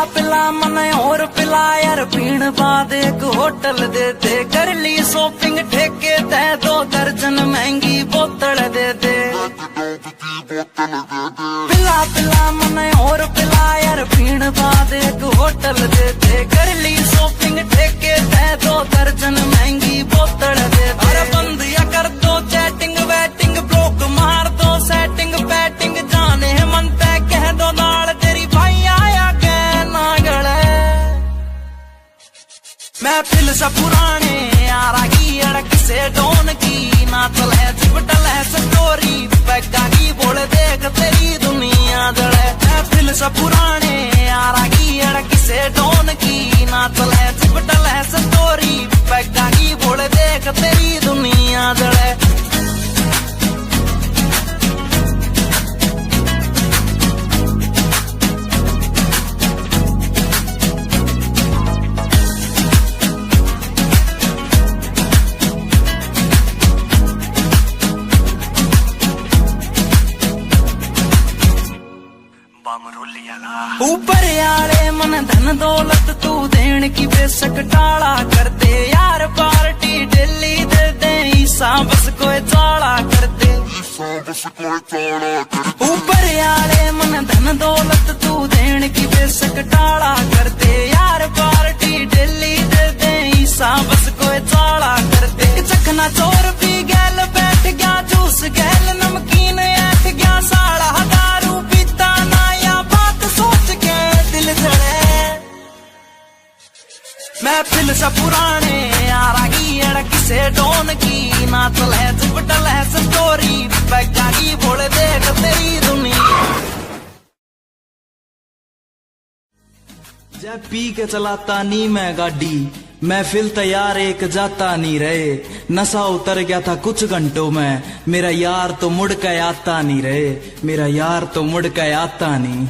Speaker 4: पिला मने और पिला यार, पीण बाद एक होटल दे दे, कर ली शॉपिंग ठेके ते, 2 दर्जन महंगी बोतल दे दे। पिला पिला मने और पिला यार, पीण बाद एक होटल दे दे, कर ली शॉपिंग ठेके ते, 2 दर्जन महंगी बोतल दे दे। अरे बंद या कर दो चैटिंग वेटिंग, ब्लॉक मार दो सेटिंग पैटिंग, जाने मन पे कह दो नाल तेरी भाई आया के ना गले। महफिल से पुराने यारागी अड़क से डोन की, नाचल है चिपटल है स्टोरी, पैगा की बोल देख तेरी दुनिया जड़े। महफिल से पुराने यारागी अड़क से डोन की, नाचल है चिपटल है स्टोरी, पैगा की बोल देख तेरी दुनिया जड़े। ऊपर आले मन धन दौलत तू देन की बेशक टाला कर दे, यार पार्टी दिल्ली दे दे, ईसा बस कोई चाला कर दे। ऊपर आले मन धन दौलत तू देन की बेशक टाला कर दे, यार पार्टी दिल्ली दे दे, ईसा बस कोई चाला कर दे। चखना चोर पी गैल बैठ गया, जूस गैल नमकीन ऐठ गया, साड़ा दारू पीता ना या बात सोच के दिल जड़े। महफिल से पुराने यारागी अड़क से डोन की, नाचल है चिपटल है स्टोरी, पैगा की बोल देख तेरी दुनिया।
Speaker 8: जब पी के चलाता नी मैं गाड़ी, महफिल तैयार एक जाता नहीं रहे, नशा उतर गया था कुछ घंटों में, मेरा यार तो मुड़ के आता नहीं रहे, मेरा यार तो मुड़ के आता नहीं।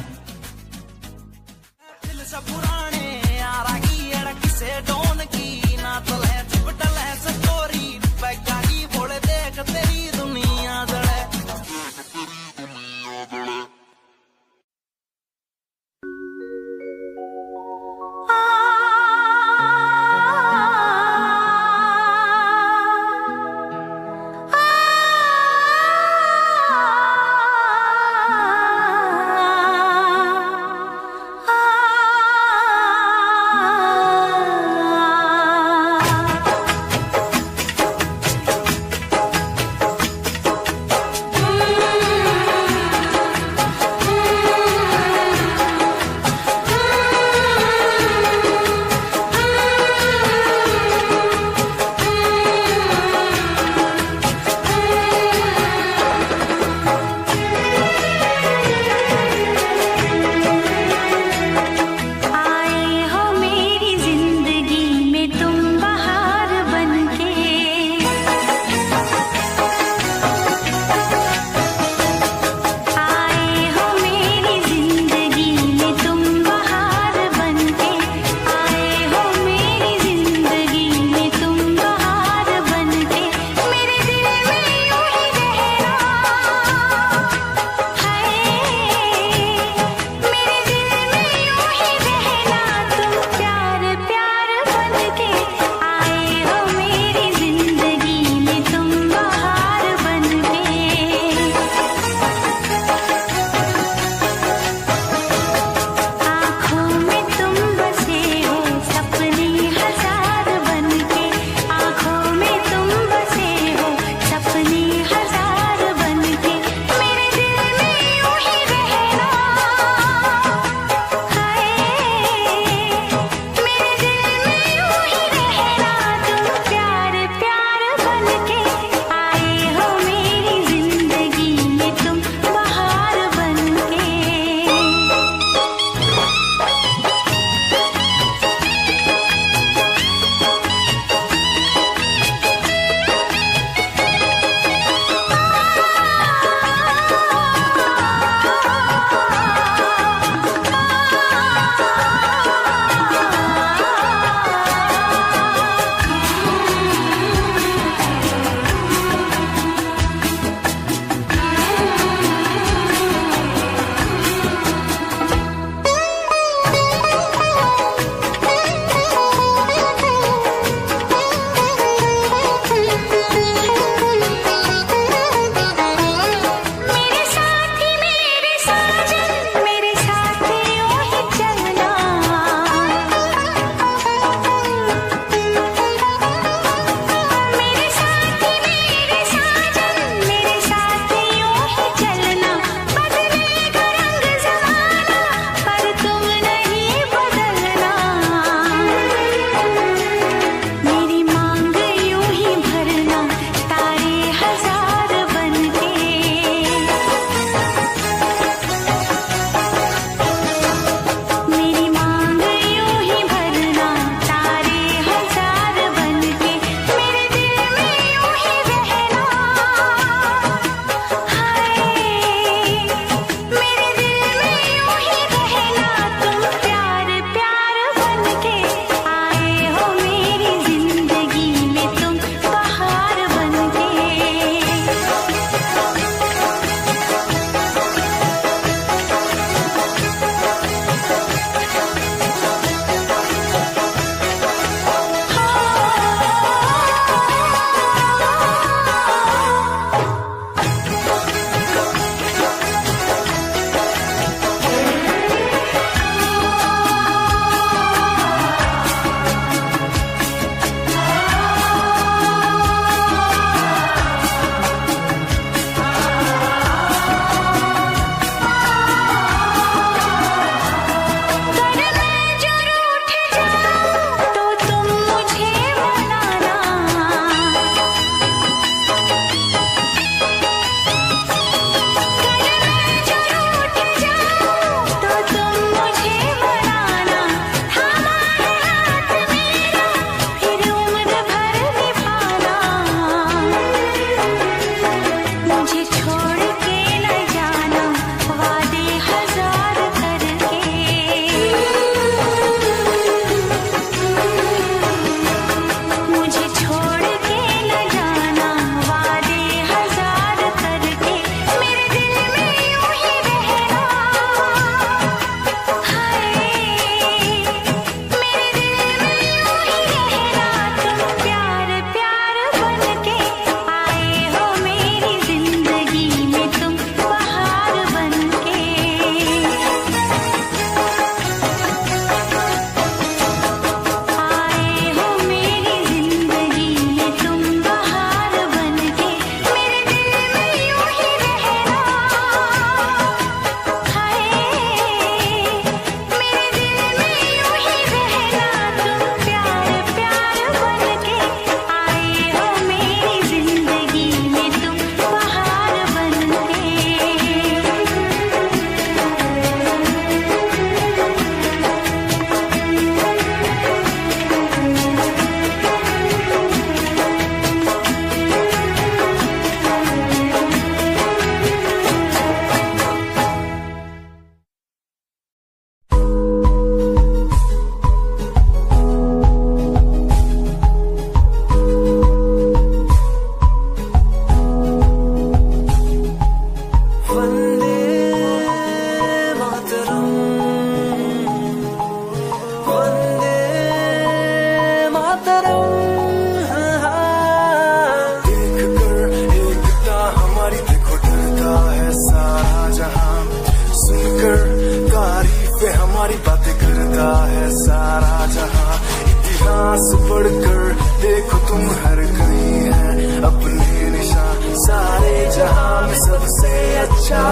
Speaker 9: सांस पढ़कर देखो तुम हर कहीं है अपने निशान, सारे जहां में सबसे अच्छा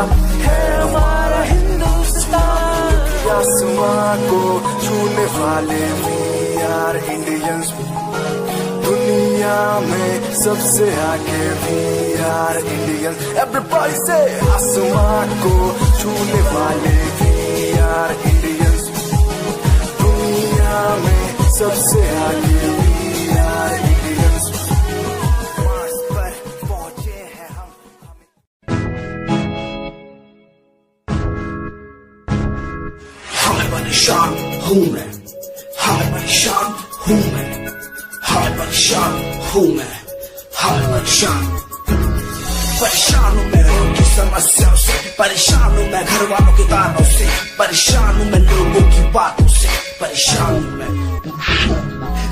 Speaker 9: है हमारा हिंदुस्तान। आसमां को छूने वाले भी यार इंडियंस, दुनिया में सबसे आगे भी यार इंडियंस। एवरीबॉडी से आसमां को छूने वाले भी यार इंडियंस, दुनिया में सबसे आगे भी यार इंडियंस। मार्स पर पहुंचे हैं हम।
Speaker 10: परेशान हूँ मैं, हाय परेशान हूँ मैं, हाय परेशान हूँ मैं, हाय परेशान। परेशान हूँ मैं उनकी समस्याओं से, परेशान हूँ मैं घर वालों के तानों से, परेशान हूँ मैं लोगों की बातों से, परेशान हूँ मैं।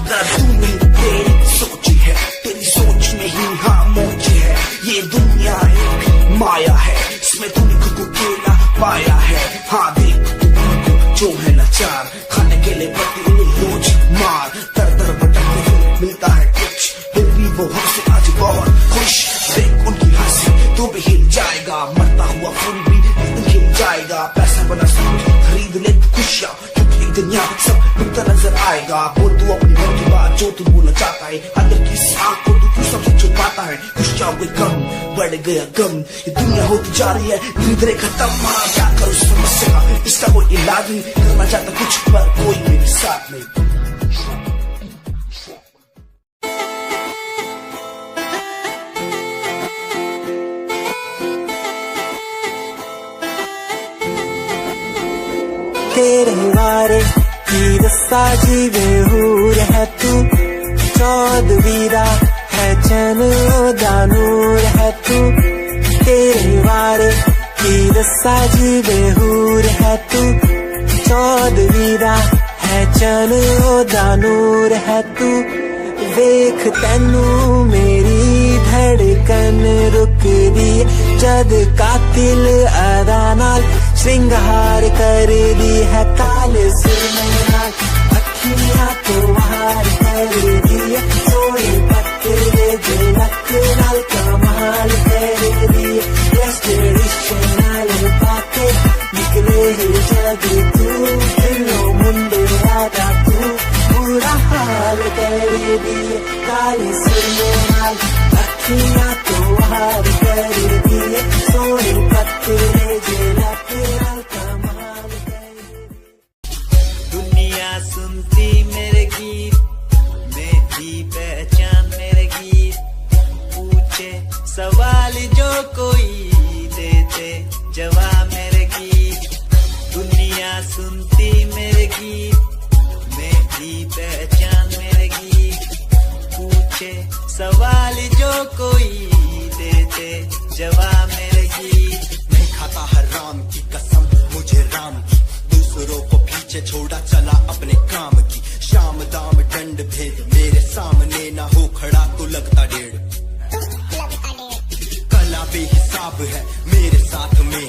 Speaker 10: जरा तू नहीं तेरी सोची है, तेरी सोच में ही हाँ मौजी है। ये दुनिया एक माया है, इसमें तूने खुद को अकेला पाया है। हाँ देख जो है लाचार, खाने के लिए पड़ती उन्हें रोज मार। दर दर भटकते हुए मिलता है कुछ, फिर भी वो हमसे आज बहुत खुश। देख उनकी हंसी तू भी हिल जाएगा, मरता हुआ फूल भी हिल जाएगा। पैसा बना सब खरीद ले खुशियाँ, क्योंकि एक दिन यहाँ सब मिलता नजर आएगा। बोल तू अपनी मन की बात जो तू बोलना चाहता है, अंदर की आँख को तू क्यों सबसे छुपाता है। खुशियाँ हुए कम, बढ़ गया गम, ये दुनिया होती जा रही है धीरे धीरे खत्म। हाँ क्या करूँ समस्या का, इसका कोई इलाज नहीं, करना चाहता कुछ पर कोई मेरे साथ नहीं।
Speaker 11: तेरे बारे की दस्सा जीवे हूर है तू, चौदवीरा है चैन दानूर है तू। तेरे बारे की दस्सा जीवे हूर है तू, चौदवीरा है चैन दानूर है तू। वेख तैनू मेरी धड़कन रुकदी, जद कातिल अदा नाल श्रृंगार कर दी है। काले सुरमैया अखियां तो हार कर दी है, सोने पत्ते झलक नाल कमाल कर दी है। ट्रेडिशनल पाके निकले जग तू, दिलो मुंडे राजा तू बुरा हाल कर दी है। काले सुरमैया अखियां तो हार कर दी है, सोने पत्ते झलक नाल कमाल कर दी।
Speaker 12: दुनिया सुनती मेरे गीत, मेरी पहचान मेरे गीत, पूछे सवाल जो कोई देते जवाब मेरे गीत। दुनिया सुनती मेरे गीत, मेरी पहचान मेरे गीत, पूछे सवाल जो कोई देते जवाब मेरे गीत।
Speaker 13: नहीं खाता हराम की कसम मुझे राम की, दूसरों को पीछे छोड़ा चला अपने काम की। शाम दाम दंड भेद मेरे सामने ना हो खड़ा तो लगता डेढ़। कला बेहिसाब है मेरे साथ में,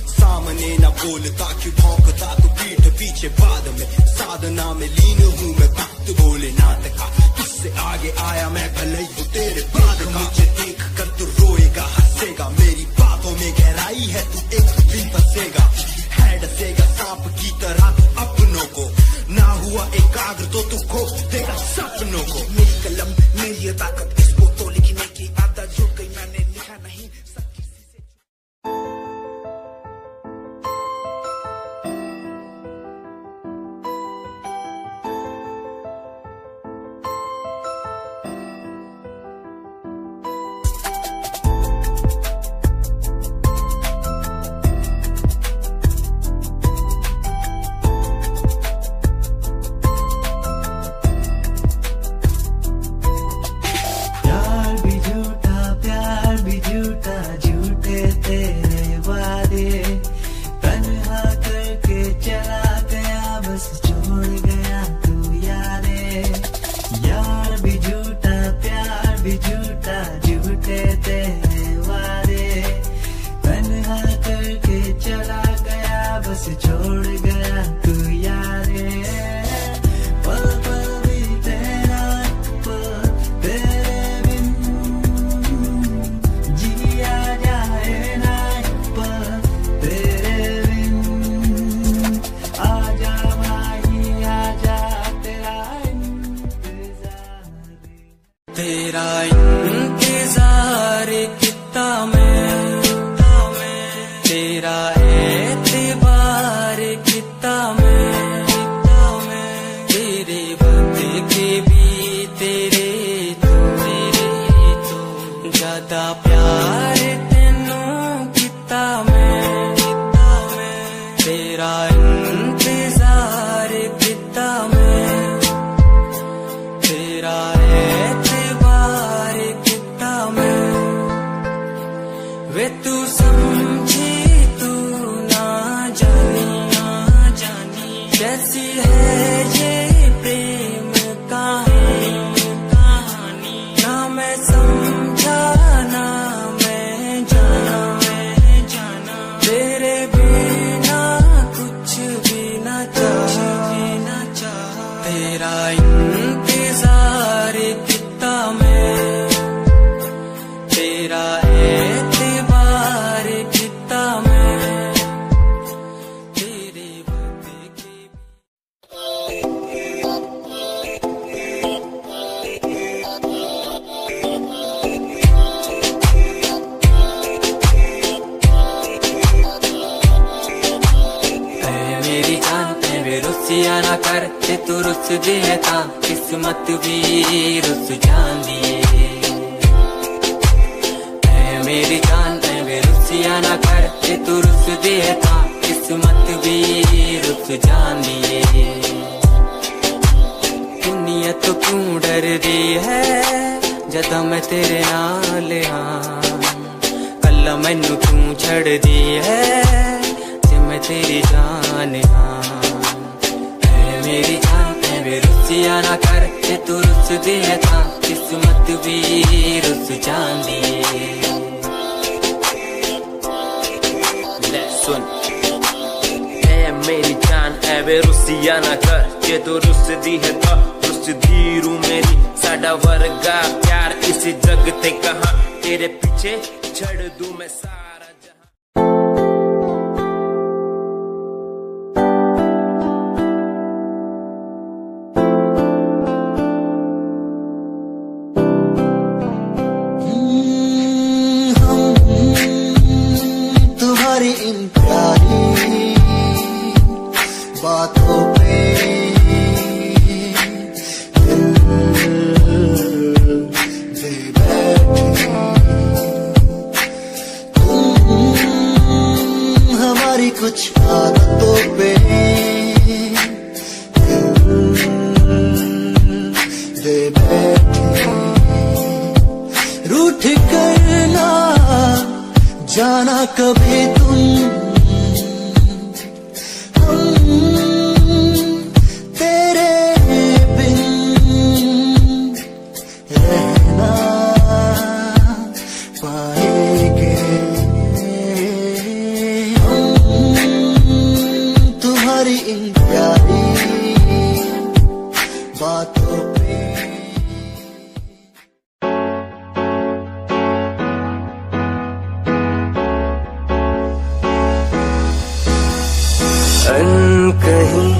Speaker 13: सामने ना बोलता क्यों भौंकता तो पीठ पीछे बाद में। साधना में लीन हूँ मैं भक्त भोलेनाथ का, इससे आगे आया मैं भले ही तेरे बाद का। मुझे देख कर तू रोएगा हंसेगा, मेरी बातों में गहराई है तू एक दिन बसेगा। है डसेगा सांप की तरह अपनों को, ना हुआ एकाग्र तो तू खो देगा सपनों को। मेरी कलम मेरी ताकत, इसको तो लिखने की आदत जुड़ गई, मैंने लिखा नहीं सब किसी से।
Speaker 11: किता मैं, तेरा एतबार किता मैं, तेरे बदके भी तेरे तो ज्यादा प्यार तेनू किता मैं, तेरा इंतजार किता मैं, तेरा एतबार किता मैं। वे तू समझी तू ना जानी कैसी है ये प्रेम कहानी, ना मैं समझा ना मैं जाना, तेरे बिना कुछ भी ना चाह, तेरा इंतजार किता मैं, तेरा एतबार किता मैं, तेरे बदके मेरी जान ते वे रुसिया ना कर, ते तू रुस दिए ता किस्मत भी रुस जांदी है। मेरी जान ते वे रुसिया ना कर, ते तू रुस दिए ता किस्मत भी रुस जांदी है। दुनिया तो क्यों डर दी है जदा मैं तेरे नाल हाँ, कल्ला मैनू क्यों छड़ दी है मैं तेरी जान हाँ। मेरी जान ते वे रुसिया ना कर, ते तू रुस दिए ता किस्मत भी रुस जांदी
Speaker 14: ले सुन। मेरी जान है वे रुसिया ना कर, जे तू रुस दी है ता रुस दी रू मेरी, साडा वर्गा प्यार इस जग ते कहां, तेरे पीछे छड़ दूं मैं सारा
Speaker 10: बातों पे दे बैठे, हमारी कुछ आदतों पे दे बैठे, रूठ करना जाना कभी तुम, तेरे बिन रहना पाएंगे तुम्हारी इन प्यारी बातों पे।
Speaker 11: कहीं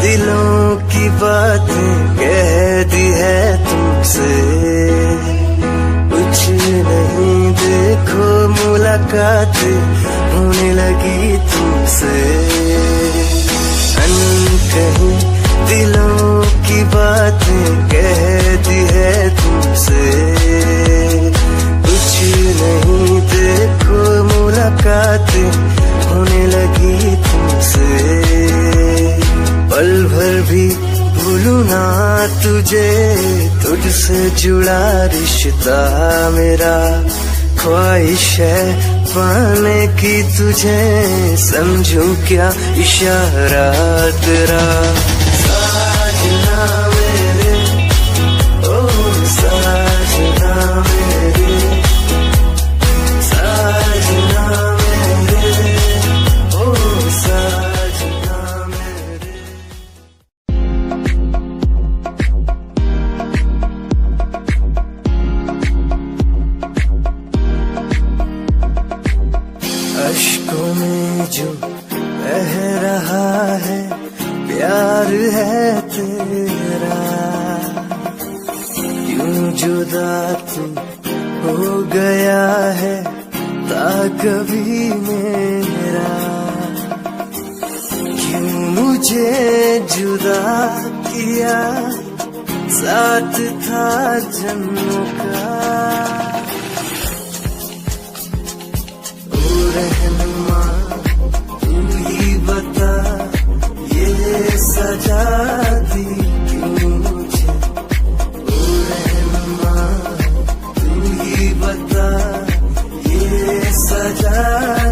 Speaker 11: दिलों की बातें कह दी है तुमसे, कुछ नहीं देखो मुलाकात होने लगी तुमसे। कहीं दिलों की बातें कह दी है तुमसे, कुछ नहीं देखो मुलाकात होने लगी तुमसे। पल भर भी भूलूं ना तुझे, तुझसे जुड़ा रिश्ता मेरा, ख्वाहिश है पाने की तुझे, समझूं क्या इशारा तेरा। साजना मेरे ओ साजना मेरे, साजना मेरे ओ साजना मेरे। अश्कों में जो बह रहा है प्यार है तेरा, क्यों जुदा तू हो गया है
Speaker 9: था कभी मेरा, क्यों मुझे जुदा किया, साथ था जन्मों का। ओ रहनुमा तू ही बता, ये सजा दी क्यों मुझे। ओ रहनुमा तू ही बता, ये सजा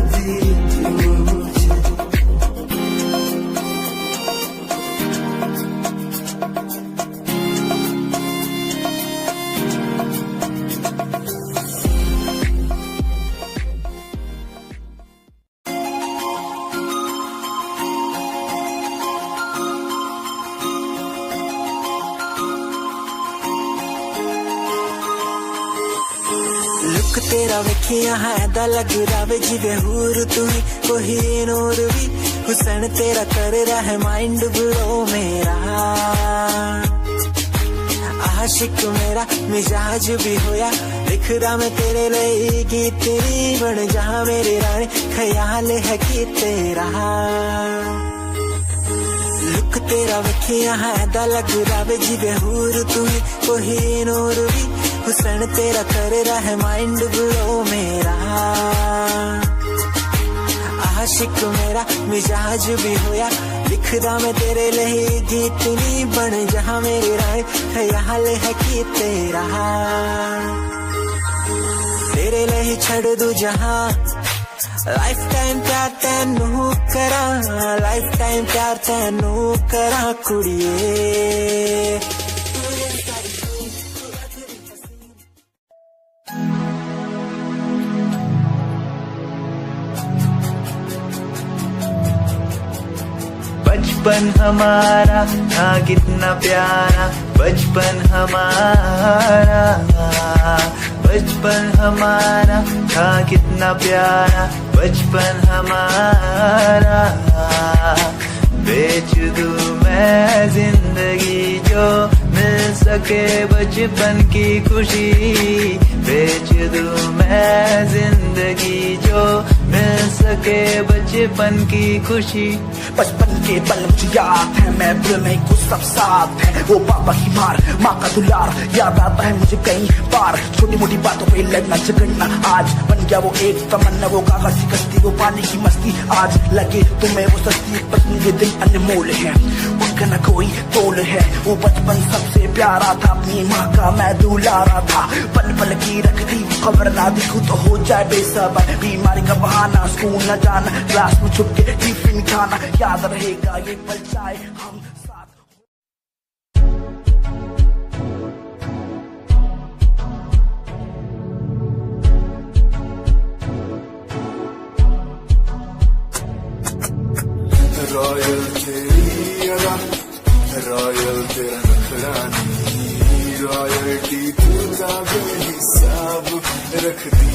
Speaker 9: दी क्यों मुझे। लुक तेरा वेखिया है दा लग रहा जिवे हूर तू ही कोई नूर भी। हुसैन तेरा कर रहा है माइंड ब्लो मेरा, आशिक मेरा मिजाज भी होया, लिख रहा मैं तेरे लिए गीत तेरी बन जा मेरी रानी, ख्याल है कि तेरा। लुक तेरा वेखिया है दा लग रहा जिवे हूर तू ही कोई नूर भी। हुसैन तेरा कर रहा है माइंड ब्लो मेरा, आशिक मेरा मिजाज भी होया, लिख रहा मैं तेरे लिए गीत नी बन जहाँ मेरी रानी, ख्याल है कि तेरा। तेरे लिए छड़ दू जहाँ, लाइफ टाइम प्यार तेनू करा, लाइफ टाइम प्यार तेनू करा कुड़िए। बचपन हमारा था कितना प्यारा, बचपन हमारा, बचपन हमारा था कितना प्यारा, बचपन हमारा। बेच दूं मैं जिंदगी जो मिल सके बचपन की खुशी, बेच दूं मैं जिंदगी जो मिल सके बचपन की खुशी।
Speaker 10: बचपन के पल मुझे याद है, मैं भूल नहीं कुछ सब साथ है, वो पापा की मार, माँ का दुलार याद आता है मुझे कई बार। छोटी मोटी बातों पे लगना झगड़ना आज बन गया वो एक तमन्ना, वो कागज की कश्ती वो पानी की मस्ती, आज लगे तुम्हें वो सस्ती, बचपन के दिन अनमोल है, उनका न कोई तोल है। वो बचपन सबसे प्यारा था, अपनी माँ का मैं दुलारा था, पल पल की रखती खबर ना दिखूं तो हो जाए बेसबर, बीमारी का बहाना, स्कूल न जाना, क्लास में छुप के टिफिन खाना, याद रहेगा ये पल चाहे हम साथ।
Speaker 9: रॉयल तेरी अदा, रॉयल तेरा नखरानी, रॉयल्टी तू का बेहिसाब रखती,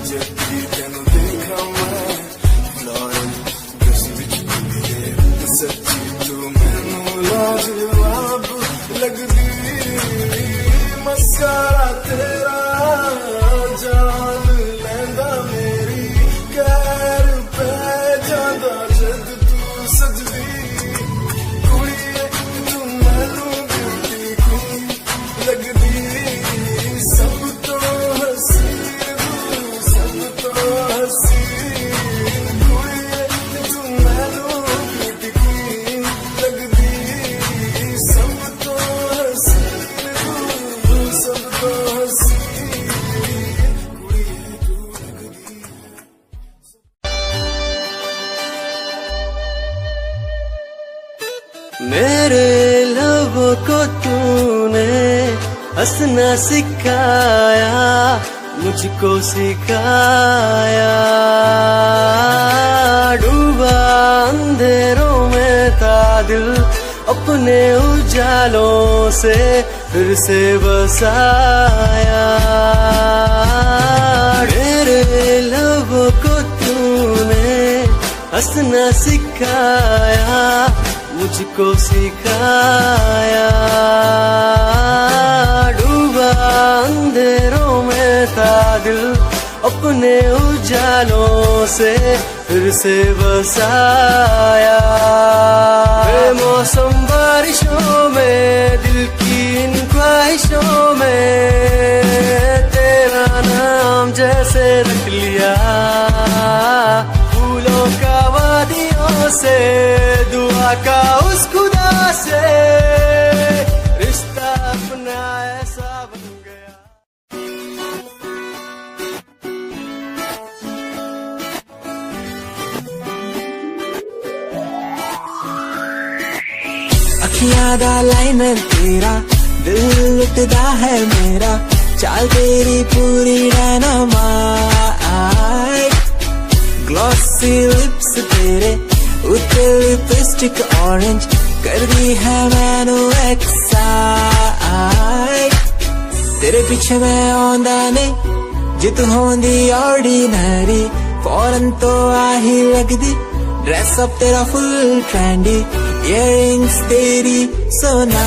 Speaker 9: जब भी तेनू देखा मैं लॉयल गश विच मिले, सच्ची तू मैनू लाजवाब लगदी, मस्कारा तेरा जान लैंदा मेरी, कैर पै जांदा जद तू सजदी, कुड़िए तू मैनू ब्यूटी क्वीन लगदी, सब तो हसीन तू सब तो हसीन, कुड़िए तू मैनू ब्यूटी क्वीन लगदी, सब तो हसीन तू सब तो हसीन, कुड़िए तू लगदी।
Speaker 15: मेरे लबों को तूने हंसना सिखाया, मुझको सिखाया, डूबा अंधेरों में था दिल, अपने उजालों से फिर से बसाया। मेरे लबों को तूने हंसना सिखाया, मुझको सिखाया, डूबा अंधेरों में था दिल, अपने उजालों से फिर से बसाया। बेमौसम बारिशों में दिल की इन ख्वाहिशों में तेरा नाम जैसे रख लिया। फूलों का वादियों से दुआ का उस खुदा से रिश्ता अपना ऐसा बन गया।
Speaker 9: अखियां दा लाइनर तेरा दिल लुटदा है मेरा। चाल तेरी पूरी डायनामाइट। ग्लॉसी लिप्स तेरे उत्ते लिपस्टिक ऑरेंज कर दी है मैनू एक्साइट। तेरे पीछे मैं आंदा नहीं जित होंदी ऑर्डिनरी। फौरन तो आही लगदी ड्रेस अप तेरा फुल ट्रेंडी। इयररिंग्स तेरी सोना